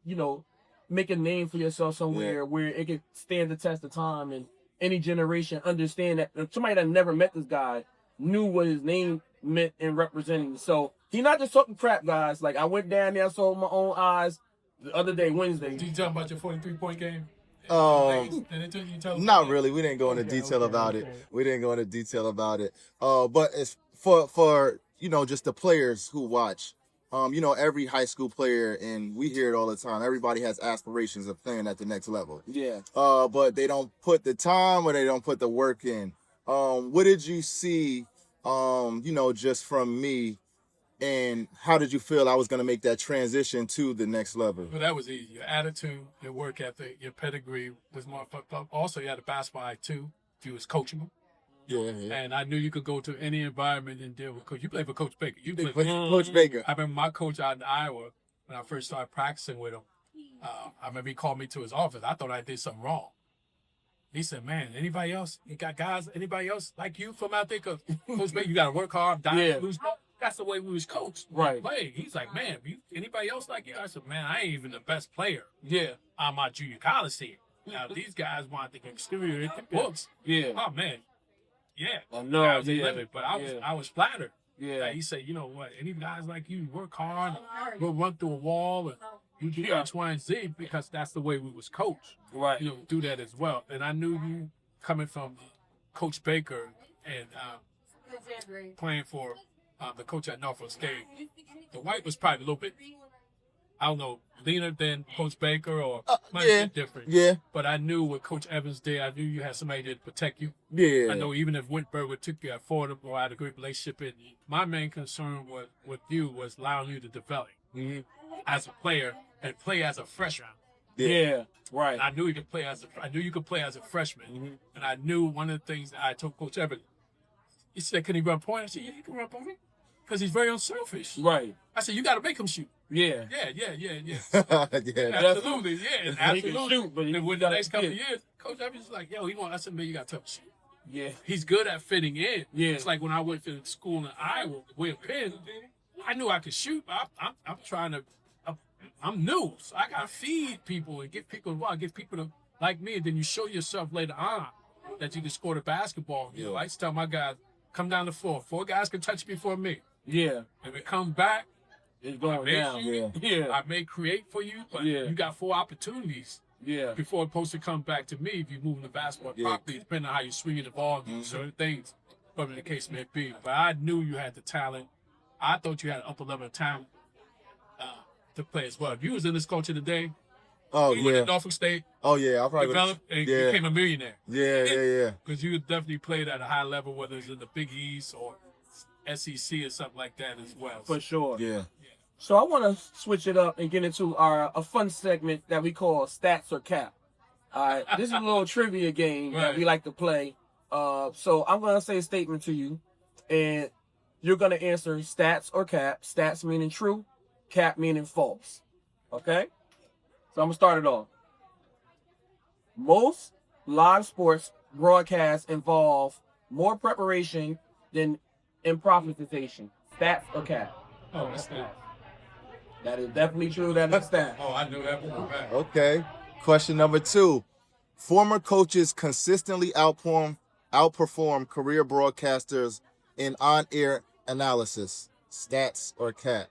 Speaker 1: make a name for yourself somewhere where it can stand the test of time and any generation understand that somebody that never met this guy knew what his name meant and representing. So he not just talking crap, guys. Like I went down there, I saw with my own eyes the other day, Wednesday.
Speaker 3: Did you tell about your 43-point game?
Speaker 4: Not really. We didn't go into detail about it. We didn't go into detail about it. But it's for just the players who watch. Every high school player, and we hear it all the time. Everybody has aspirations of playing at the next level.
Speaker 1: Yeah.
Speaker 4: But they don't put the time or they don't put the work in. What did you see? Just from me. And how did you feel I was going to make that transition to the next level?
Speaker 3: Well, that was easy. Your attitude, your work ethic, your pedigree was more fucked up. Also, you had a basketball eye, too. You was coachable.
Speaker 4: Yeah.
Speaker 3: And I knew you could go to any environment and deal with coach. You played for Coach Baker.
Speaker 4: Coach Baker.
Speaker 3: I remember my coach out in Iowa, when I first started practicing with him, I remember he called me to his office. I thought I did something wrong. He said, man, anybody else? You got guys, anybody else like you from out there? Because Coach Baker, you got to work hard, lose. That's the way we was coached.
Speaker 1: Right.
Speaker 3: Play. He's like, man, anybody else like you? I said, man, I ain't even the best player.
Speaker 1: Yeah.
Speaker 3: On my junior college team. Now, these guys want the exterior at the books.
Speaker 1: Yeah.
Speaker 3: Oh, man. Yeah.
Speaker 1: I know.
Speaker 3: I was a limit, but I was flattered.
Speaker 1: Yeah.
Speaker 3: He said, you know what? Any guys like you work hard, we'll run through a wall, and you do X, Y, and Z because that's the way we was coached.
Speaker 1: Right.
Speaker 3: Do that as well. And I knew you coming from Coach Baker and playing for the coach at Norfolk State. The white was probably a little bit, I don't know, leaner than Coach Baker or might be different.
Speaker 4: Yeah.
Speaker 3: But I knew what Coach Evans did. I knew you had somebody to protect you.
Speaker 4: Yeah.
Speaker 3: I know even if Wintberg would took you at Fordham or I had a great relationship, my main concern with you was allowing you to develop as a player and play as a freshman.
Speaker 1: Yeah. Right.
Speaker 3: And I knew you could play as a freshman. And I knew one of the things that I told Coach Evans, he said, can he run point? I said, yeah, he can run point. Because he's very unselfish.
Speaker 1: Right.
Speaker 3: I said, you got to make him shoot.
Speaker 1: Yeah.
Speaker 3: Yeah.
Speaker 4: Absolutely.
Speaker 3: Absolutely.
Speaker 1: He can shoot, but
Speaker 3: and with the next couple of years, Coach Evans is like, yo, I said, man, you got to touch shoot.
Speaker 1: Yeah.
Speaker 3: He's good at fitting in.
Speaker 1: Yeah.
Speaker 3: It's like when I went to school in Iowa, with Penn, I knew I could shoot. I'm trying to, I'm new. So I got to feed people and get people to like me. And then you show yourself later on that you can score the basketball. I used to tell my guys, come down the floor. 4 guys can touch you before me.
Speaker 1: Yeah.
Speaker 3: And we come back,
Speaker 1: it's going down.
Speaker 3: I may create for you, but you got 4 opportunities before it's supposed to come back to me if you're moving the basketball properly, depending on how you're swinging the ball and certain things, whatever the case may be. But I knew you had the talent. I thought you had an upper level of talent to play as well. If you was in this culture today, you went to Norfolk State,
Speaker 4: I probably
Speaker 3: developed and became a millionaire.
Speaker 4: Yeah.
Speaker 3: Because you definitely played at a high level, whether it's in the Big East or SEC or something like that as well.
Speaker 1: For sure.
Speaker 4: Yeah.
Speaker 1: So I want to switch it up and get into a fun segment that we call Stats or Cap. All right. This is a little trivia game that we like to play. So I'm going to say a statement to you, and you're going to answer stats or cap. Stats meaning true, cap meaning false. Okay? So I'm going to start it off. Most live sports broadcasts involve more preparation than improvisation. Stats or cap?
Speaker 3: Oh, that's that.
Speaker 1: That is definitely true. That is stats.
Speaker 3: Oh, I knew that for a fact.
Speaker 4: Okay. Question number 2. Former coaches consistently outperform career broadcasters in on-air analysis. Stats or cap?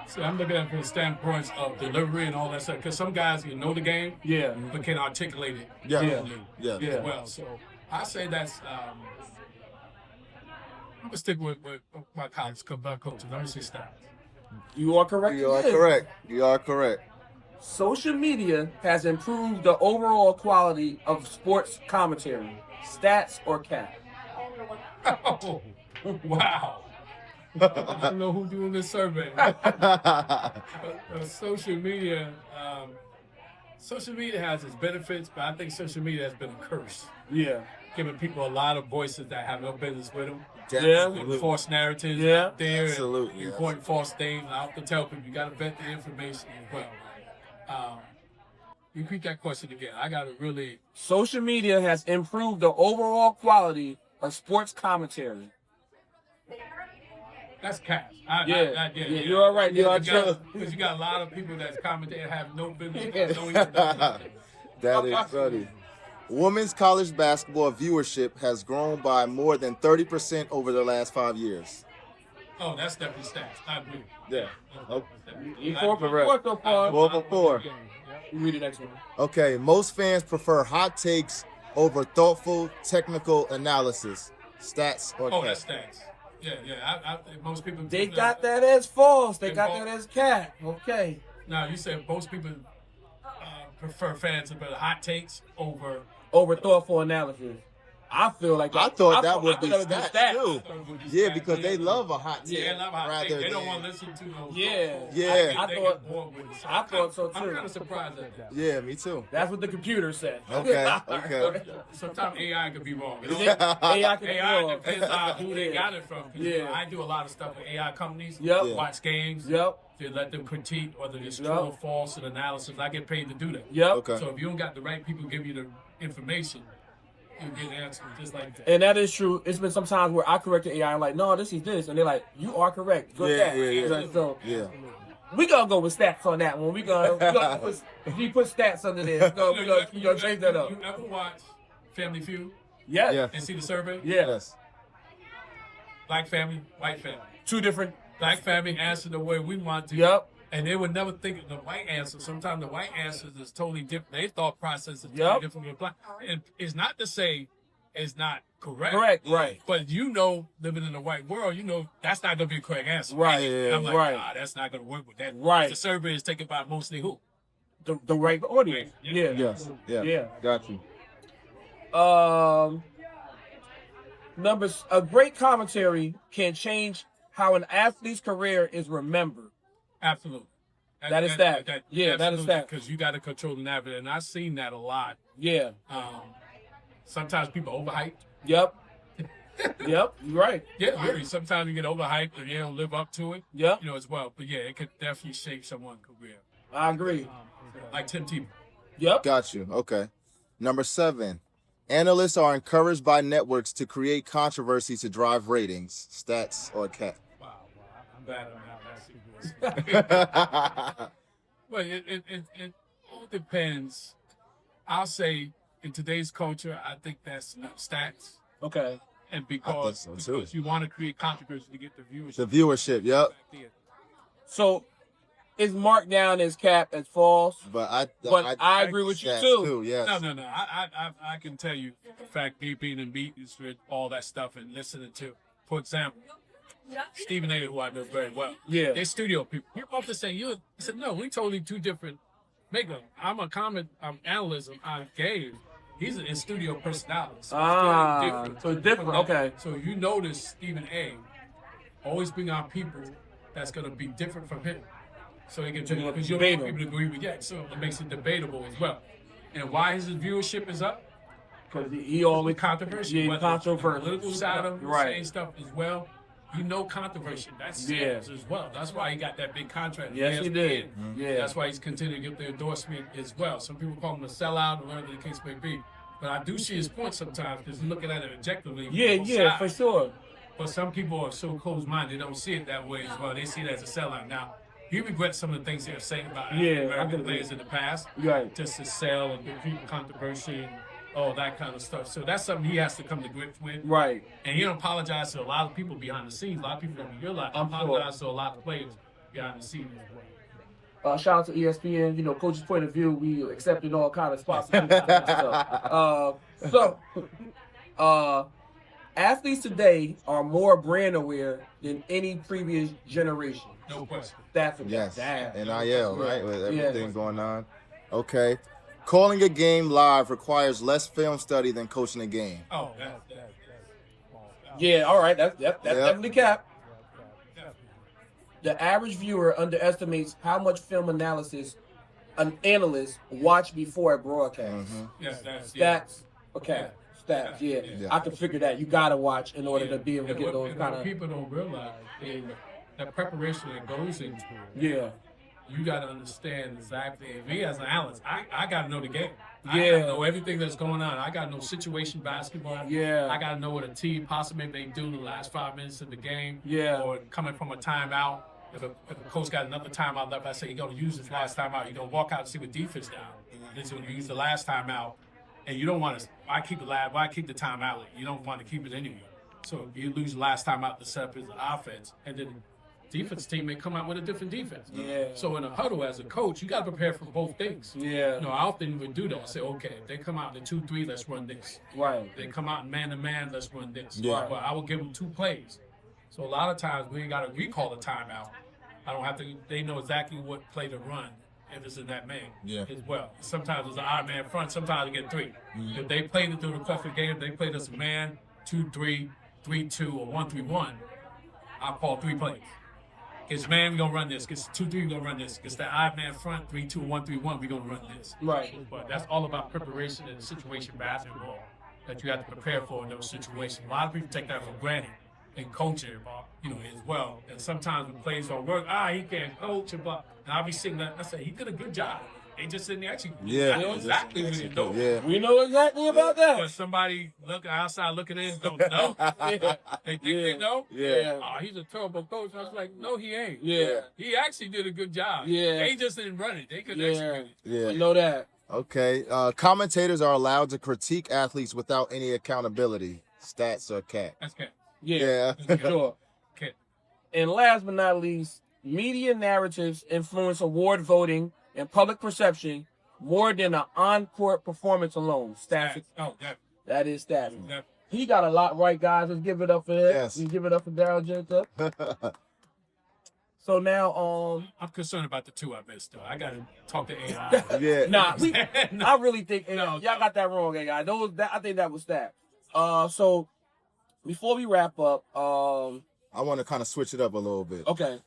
Speaker 3: See, I'm looking at it from the standpoint of delivery and all that stuff. Because some guys can know the game, but can't articulate it.
Speaker 4: Yeah.
Speaker 3: As well. So I say that's. I'm gonna stick with my college coaches. I'm gonna say stats.
Speaker 1: You are correct.
Speaker 4: You are correct.
Speaker 1: Social media has improved the overall quality of sports commentary. Stats or cap?
Speaker 3: Oh, wow. I don't know who's doing this survey. Social media, social media has its benefits, but I think social media has been a curse.
Speaker 1: Yeah.
Speaker 3: Giving people a lot of voices that have no business with them.
Speaker 1: Yeah.
Speaker 3: And false narratives
Speaker 1: Yeah.
Speaker 3: out there.
Speaker 4: Absolutely,
Speaker 3: And reporting false things. I have to tell people you got to vet the information as well. Repeat that question again. I got to really.
Speaker 1: Social media has improved the overall quality of sports commentary.
Speaker 3: That's cash.
Speaker 1: Yeah, you're all right. You're all right.
Speaker 3: Because you got a lot of people that's commenting and have no business. Don't even know.
Speaker 4: That is funny. Women's college basketball viewership has grown by more than 30% over the last 5 years.
Speaker 3: Oh, that's definitely stats. I agree.
Speaker 4: Yeah. Okay.
Speaker 1: You 4 for 4 so far.
Speaker 4: 4 for 4.
Speaker 1: You read the next one.
Speaker 4: Okay, most fans prefer hot takes over thoughtful technical analysis. Stats or
Speaker 3: Oh,
Speaker 4: cash?
Speaker 3: that's stats. Yeah. Most people.
Speaker 1: They got that as false. They got
Speaker 3: false.
Speaker 1: that as cat. Okay.
Speaker 3: Now, you said most people prefer fans about hot takes over.
Speaker 1: Over thoughtful analysis. I feel like
Speaker 4: I thought that would be
Speaker 1: that would
Speaker 4: stats too. Yeah, because they love a hot take.
Speaker 3: Yeah, they love hot takes.
Speaker 4: rather
Speaker 3: They don't
Speaker 4: than-
Speaker 3: want to listen to those.
Speaker 1: Yeah.
Speaker 4: Yeah.
Speaker 1: I
Speaker 3: They
Speaker 1: thought.
Speaker 3: get bored with it.
Speaker 1: I thought so
Speaker 3: I'm
Speaker 1: too.
Speaker 3: kind of surprised at that.
Speaker 4: Yeah, me too.
Speaker 1: That's what the computer said.
Speaker 4: Okay.
Speaker 3: Sometimes AI could be wrong.
Speaker 1: AI can be
Speaker 3: AI
Speaker 1: wrong.
Speaker 3: depends on who they got it from. 'Cause, you know,
Speaker 1: Yeah.
Speaker 3: I do a lot of stuff with AI companies.
Speaker 1: Yep.
Speaker 4: Yeah.
Speaker 3: Watch games.
Speaker 1: Yep.
Speaker 3: To let them critique whether it's true
Speaker 1: Yep.
Speaker 3: or false and analysis. I get paid to do that.
Speaker 1: Yep.
Speaker 4: Okay.
Speaker 3: So if you don't got the right people give you the information, you get answers just like that.
Speaker 1: And that is true. It's been some times where I corrected AI. I'm like, no, this is this, and they're like, you are correct. Good
Speaker 4: Yeah,
Speaker 1: catch.
Speaker 4: yeah, yeah.
Speaker 1: Like, so
Speaker 4: Yeah.
Speaker 1: we gonna go with stats on that one. We gonna put, if you put stats under there, we gonna change that up.
Speaker 3: You ever watch Family Feud
Speaker 1: Yeah.
Speaker 4: Yeah.
Speaker 3: and see the survey?
Speaker 1: Yeah.
Speaker 4: Yes.
Speaker 3: Black family, white family.
Speaker 1: 2 different.
Speaker 3: Black family answer the way we want to.
Speaker 1: Yep.
Speaker 3: And they would never think of the white answer. Sometimes the white answers is totally different. Their thought process is
Speaker 1: Yep.
Speaker 3: totally different from the black. And it's not to say it's not correct.
Speaker 1: Correct. Right.
Speaker 3: But you know, living in a white world, you know that's not going to be a correct answer.
Speaker 1: Right.
Speaker 3: And I'm like,
Speaker 1: Right.
Speaker 3: nah, that's not going to work with that.
Speaker 1: Right.
Speaker 3: The survey is taken by mostly who?
Speaker 1: The right audience. Yeah.
Speaker 4: Yes. Yeah.
Speaker 1: Yeah.
Speaker 4: Got you.
Speaker 1: A great commentary can change how an athlete's career is remembered.
Speaker 3: Absolutely.
Speaker 1: That is that. Yeah, that is that.
Speaker 3: Because you got to control the narrative. And I've seen that a lot.
Speaker 1: Yeah.
Speaker 3: Sometimes people overhype.
Speaker 1: Yep. Yep. You're right.
Speaker 3: Yeah, really. Sometimes you get overhyped and you don't live up to it.
Speaker 1: Yep.
Speaker 3: You know, as well. But yeah, it could definitely shape someone's career.
Speaker 1: I agree.
Speaker 3: Like Tim Tebow.
Speaker 1: Yep.
Speaker 4: Got you. Okay. Number 7. Analysts are encouraged by networks to create controversy to drive ratings. Stats or cat?
Speaker 3: Wow. I'm bad on that. Well, it all depends. I'll say in today's culture, I think that's stats.
Speaker 1: Okay.
Speaker 3: And
Speaker 4: I think
Speaker 3: because,
Speaker 4: so, too.
Speaker 3: because you want to create controversy to get the viewership.
Speaker 4: The viewership, yep.
Speaker 3: back there.
Speaker 1: So it's marked down as cap as false.
Speaker 4: But
Speaker 1: I agree with you
Speaker 4: stats
Speaker 1: too.
Speaker 4: Yes.
Speaker 3: No. I can tell you, in fact, me being in meetings with all that stuff and listening to, for example, Stephen A., who I know very well.
Speaker 1: Yeah.
Speaker 3: They're studio people. You're both the same. I said, no, we totally two different makeup. I'm I'm analyst. I'm gay. He's an in-studio personality. So it's totally different.
Speaker 1: So it's different. Okay.
Speaker 3: So you notice Stephen A. always bring on people that's going to be different from him. So he can because you don't want people to agree with that. So it makes it debatable as well. And why his viewership is up?
Speaker 1: Because he always
Speaker 3: Controversy.
Speaker 1: Yeah,
Speaker 3: whether
Speaker 1: controversy.
Speaker 3: it's the political side of
Speaker 1: Right.
Speaker 3: saying stuff as well. You know controversy. That's sales as well. That's why he got that big contract.
Speaker 1: Yes, he did.
Speaker 3: ESPN.
Speaker 1: Yeah.
Speaker 3: That's why he's continuing to get the endorsement as well. Some people call him a sellout or whatever the case may be. But I do see his point sometimes because he's looking at it objectively. from
Speaker 1: Yeah,
Speaker 3: both
Speaker 1: yeah, for
Speaker 3: sides.
Speaker 1: sure.
Speaker 3: But some people are so closed-minded, they don't see it that way as well. They see it as a sellout. Now, he regrets some of the things he was saying about
Speaker 1: Yeah, I
Speaker 3: American
Speaker 1: can-
Speaker 3: players in the past.
Speaker 1: Right.
Speaker 3: Just to sell and defeat controversy and all that kind of stuff. So that's something he has to come to grips with.
Speaker 1: Right.
Speaker 3: And he don't apologize to a lot of people behind the scenes. A lot of people don't realize. He
Speaker 1: I'm sure.
Speaker 3: apologize to a lot of players behind the scenes as well.
Speaker 1: Shout out to ESPN. You know, coach's point of view. We accepted all kind of sponsorship stuff. Athletes today are more brand aware than any previous generation.
Speaker 3: No question.
Speaker 1: That's a
Speaker 4: Yes.
Speaker 1: damn.
Speaker 4: NIL, right? With
Speaker 1: Yeah.
Speaker 4: everything going on. Okay. Calling a game live requires less film study than coaching a game.
Speaker 3: Oh,
Speaker 1: Yeah, all right. That's definitely cap. The average viewer underestimates how much film analysis an analyst watch before a broadcast.
Speaker 3: Yeah, that's
Speaker 1: Stats, okay. Stats, yeah.
Speaker 4: Yeah.
Speaker 1: I can figure that. You gotta watch in order to be able to
Speaker 3: And
Speaker 1: get those
Speaker 3: what
Speaker 1: kind of.
Speaker 3: people don't realize is that preparation that goes into it.
Speaker 1: Yeah.
Speaker 3: You got to understand exactly. Me as an analyst, I got to know the game. I
Speaker 1: Yeah.
Speaker 3: got to know everything that's going on. I got to know situation basketball.
Speaker 1: Yeah.
Speaker 3: I got to know what a team possibly may do in the last 5 minutes of the game.
Speaker 1: Yeah.
Speaker 3: Or coming from a timeout. If a coach got another timeout left, I say you're going to use his last timeout. You're going to walk out and see what defense down. Then you're going to use the last timeout. And you don't want to, why keep the timeout? You don't want to keep it anyway. So you lose the last timeout to set up his offense. And then defense team may come out with a different defense.
Speaker 1: Yeah.
Speaker 3: So in a huddle as a coach, you got to prepare for both things.
Speaker 1: Yeah.
Speaker 3: You know, I often would do that. I say, okay, if they come out in 2-3, let's run this.
Speaker 1: Right.
Speaker 3: They come out in man-to-man, let's run this.
Speaker 4: Yeah.
Speaker 3: Well, I will give them 2 plays. So a lot of times we ain't got to recall a timeout. I don't have to. They know exactly what play to run if it's in that man as well. Sometimes it's an odd man front. Sometimes they get 3. If they played it through the course of the game, they played us a man, 2-3, 3-2, or 1-3-1. I'll call 3 plays. Gets man, we're going to run this. Gets 2-3, we're going to run this. Gets the odd man front, 3-2, 1-3-1, we're going to run this.
Speaker 1: Right.
Speaker 3: But that's all about preparation and situation basketball that you have to prepare for in those situations. A lot of people take that for granted in coaching, you know, as well. And sometimes when plays don't work, he can't coach, and blah. And I'll be sitting there, I say, he did a good job. They just didn't actually know exactly what he's doing.
Speaker 4: Yeah.
Speaker 1: We know exactly about that.
Speaker 3: But somebody outside looking in don't know. They think they know.
Speaker 1: Yeah.
Speaker 3: Oh, he's a terrible coach. I was like, no, he ain't.
Speaker 1: Yeah.
Speaker 3: He actually did a good job.
Speaker 1: Yeah.
Speaker 3: They just didn't run it. They couldn't execute it.
Speaker 4: Yeah.
Speaker 1: I know that.
Speaker 4: Okay. Commentators are allowed to critique athletes without any accountability. Stats or cat.
Speaker 3: That's good.
Speaker 1: Yeah.
Speaker 4: Yeah.
Speaker 1: Sure.
Speaker 3: Okay.
Speaker 1: And last but not least, media narratives influence award voting and public perception more than an on-court performance alone. Stafford.
Speaker 3: Oh, yeah.
Speaker 1: That is Stafford.
Speaker 3: Yeah.
Speaker 1: He got a lot right, guys. Let's give it up for him.
Speaker 4: Yes.
Speaker 1: Let's give it up for Darryl Jacob. So now,
Speaker 3: I'm concerned about the 2 I missed, though. I got to talk to AI.
Speaker 4: Yeah.
Speaker 1: I really think y'all got that wrong, guy. I think that was Staff. So before we wrap up,
Speaker 4: I want to kind of switch it up a little bit.
Speaker 1: okay.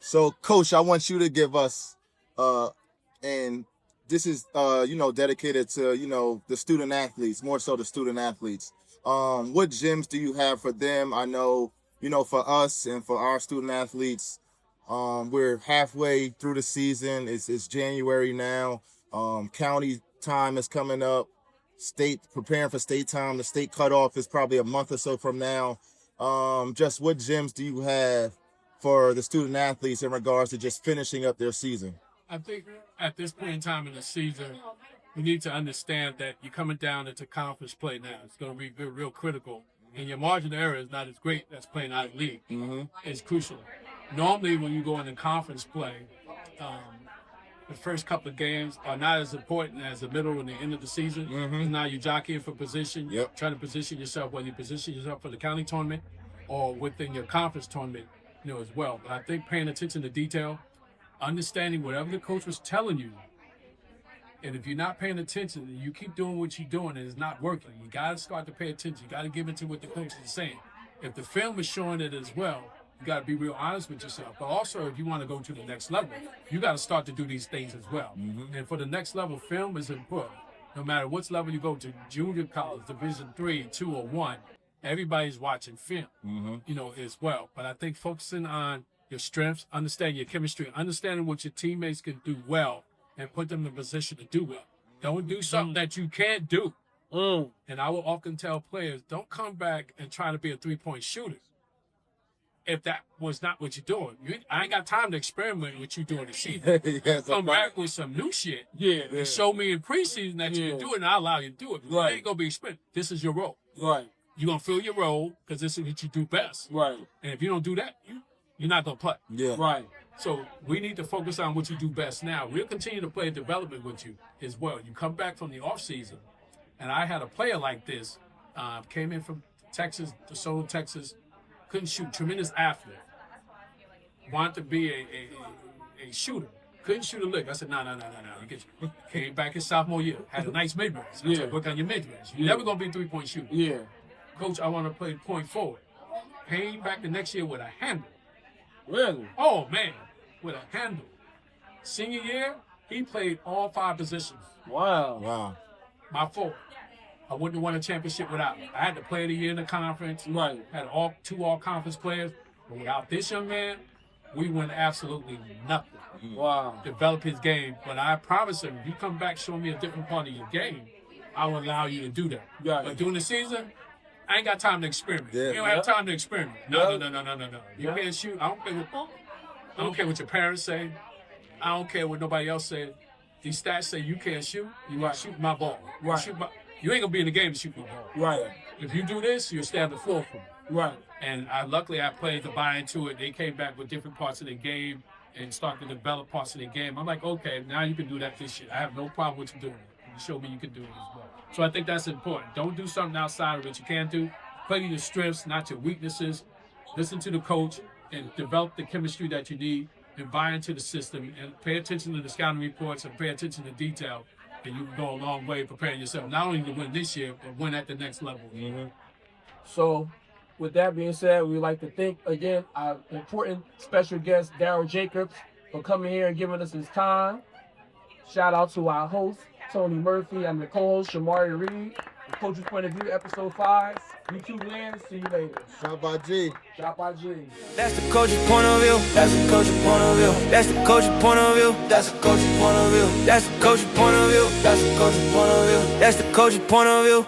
Speaker 4: So Coach, I want you to give us, and this is, dedicated to, the student athletes, more so the student athletes. What gems do you have for them? I know, for us and for our student athletes, we're halfway through the season. It's January now. County time is coming up. State preparing for state time. The state cutoff is probably a month or so from now. Just what gems do you have for the student athletes in regards to just finishing up their season?
Speaker 3: I think at this point in time in the season, we need to understand that you're coming down into conference play now. It's going to be real critical. And your margin of error is not as great as playing out of league. It's crucial. Normally, when you go into conference play, the first couple of games are not as important as the middle and the end of the season. Now you're jockeying for position, trying to position yourself, whether you position yourself for the county tournament or within your conference tournament, as well. But I think paying attention to detail, understanding whatever the coach was telling you, and if you're not paying attention and you keep doing what you're doing and it's not working, you got to start to pay attention. You got to give into what the coach is saying. If the film is showing it as well, you got to be real honest with yourself. But also, if you want to go to the next level, you got to start to do these things as well. And for the next level, film is important. No matter what level you go to, junior college, Division 3, 2, or 1, everybody's watching film, as well. But I think focusing on your strengths, understanding your chemistry, understanding what your teammates can do well, and put them in a position to do well. Don't do something that you can't do. And I will often tell players, don't come back and try to be a three-point shooter if that was not what you're doing. I ain't got time to experiment with you during the season. Come back with some new shit. And show me in preseason that you can do it, and I'll allow you to do it. Right. It ain't going to be experimental. This is your role.
Speaker 1: Right.
Speaker 3: You're going to fill your role because this is what you do best.
Speaker 1: Right.
Speaker 3: And if you don't do that, you're not going to play.
Speaker 4: Yeah.
Speaker 1: Right.
Speaker 3: So we need to focus on what you do best now. We'll continue to play development with you as well. You come back from the offseason, and I had a player like this, came in from Texas, DeSoto, Texas, couldn't shoot, tremendous athlete, wanted to be a shooter, couldn't shoot a lick. I said, no. You came back his sophomore year, had a nice mid-range. I said, work on your mid-range. You're never going to be a three-point shooter.
Speaker 1: Yeah.
Speaker 3: Coach, I want to play point forward. Came back the next year with a handle.
Speaker 1: Really?
Speaker 3: Oh man, with a handle. Senior year, he played all 5 positions.
Speaker 1: Wow.
Speaker 4: Wow.
Speaker 3: My fault. I wouldn't have won a championship without him. I had to play the year in the conference.
Speaker 1: Right.
Speaker 3: Had 2 all-conference players. But without this young man, we win absolutely nothing.
Speaker 1: Wow.
Speaker 3: Develop his game. But I promise him, if you come back, show me a different part of your game, I will allow you to do that.
Speaker 1: Yeah.
Speaker 3: But during the season, I ain't got time to experiment.
Speaker 4: Yeah.
Speaker 3: You don't have time to experiment. No. You
Speaker 1: Yeah.
Speaker 3: can't shoot. I don't care what your parents say. I don't care what nobody else says. These stats say you can't shoot. You got to shoot my ball.
Speaker 1: Right.
Speaker 3: You ain't gonna be in the game to shoot my ball.
Speaker 1: Right.
Speaker 3: If you do this, you'll stay on the floor for me.
Speaker 1: Right.
Speaker 3: And luckily I played to buy into it. They came back with different parts of the game and started to develop parts of the game. I'm like, okay, now you can do that this year. I have no problem with you doing it. You show me you can do it as well. So I think that's important. Don't do something outside of what you can do. Play to your strengths, not your weaknesses. Listen to the coach and develop the chemistry that you need and buy into the system and pay attention to the scouting reports and pay attention to detail. And you can go a long way preparing yourself, not only to win this year, but win at the next level.
Speaker 4: Mm-hmm.
Speaker 1: So, with that being said, we'd like to thank again our important special guest, Darryl Jacobs, for coming here and giving us his time. Shout out to our host, Tony Murphy, and the co-host, Shamari Reed. The Coach's Point of View, Episode 5. YouTube land. See you later.
Speaker 4: Shot by G.
Speaker 1: Shot by G.
Speaker 2: That's the coach's point of view. That's the coach's point of view. That's the coach's point of view. That's the coach's point of view. That's the coach's point of view. That's the coach's point of view. That's the coach's point of view.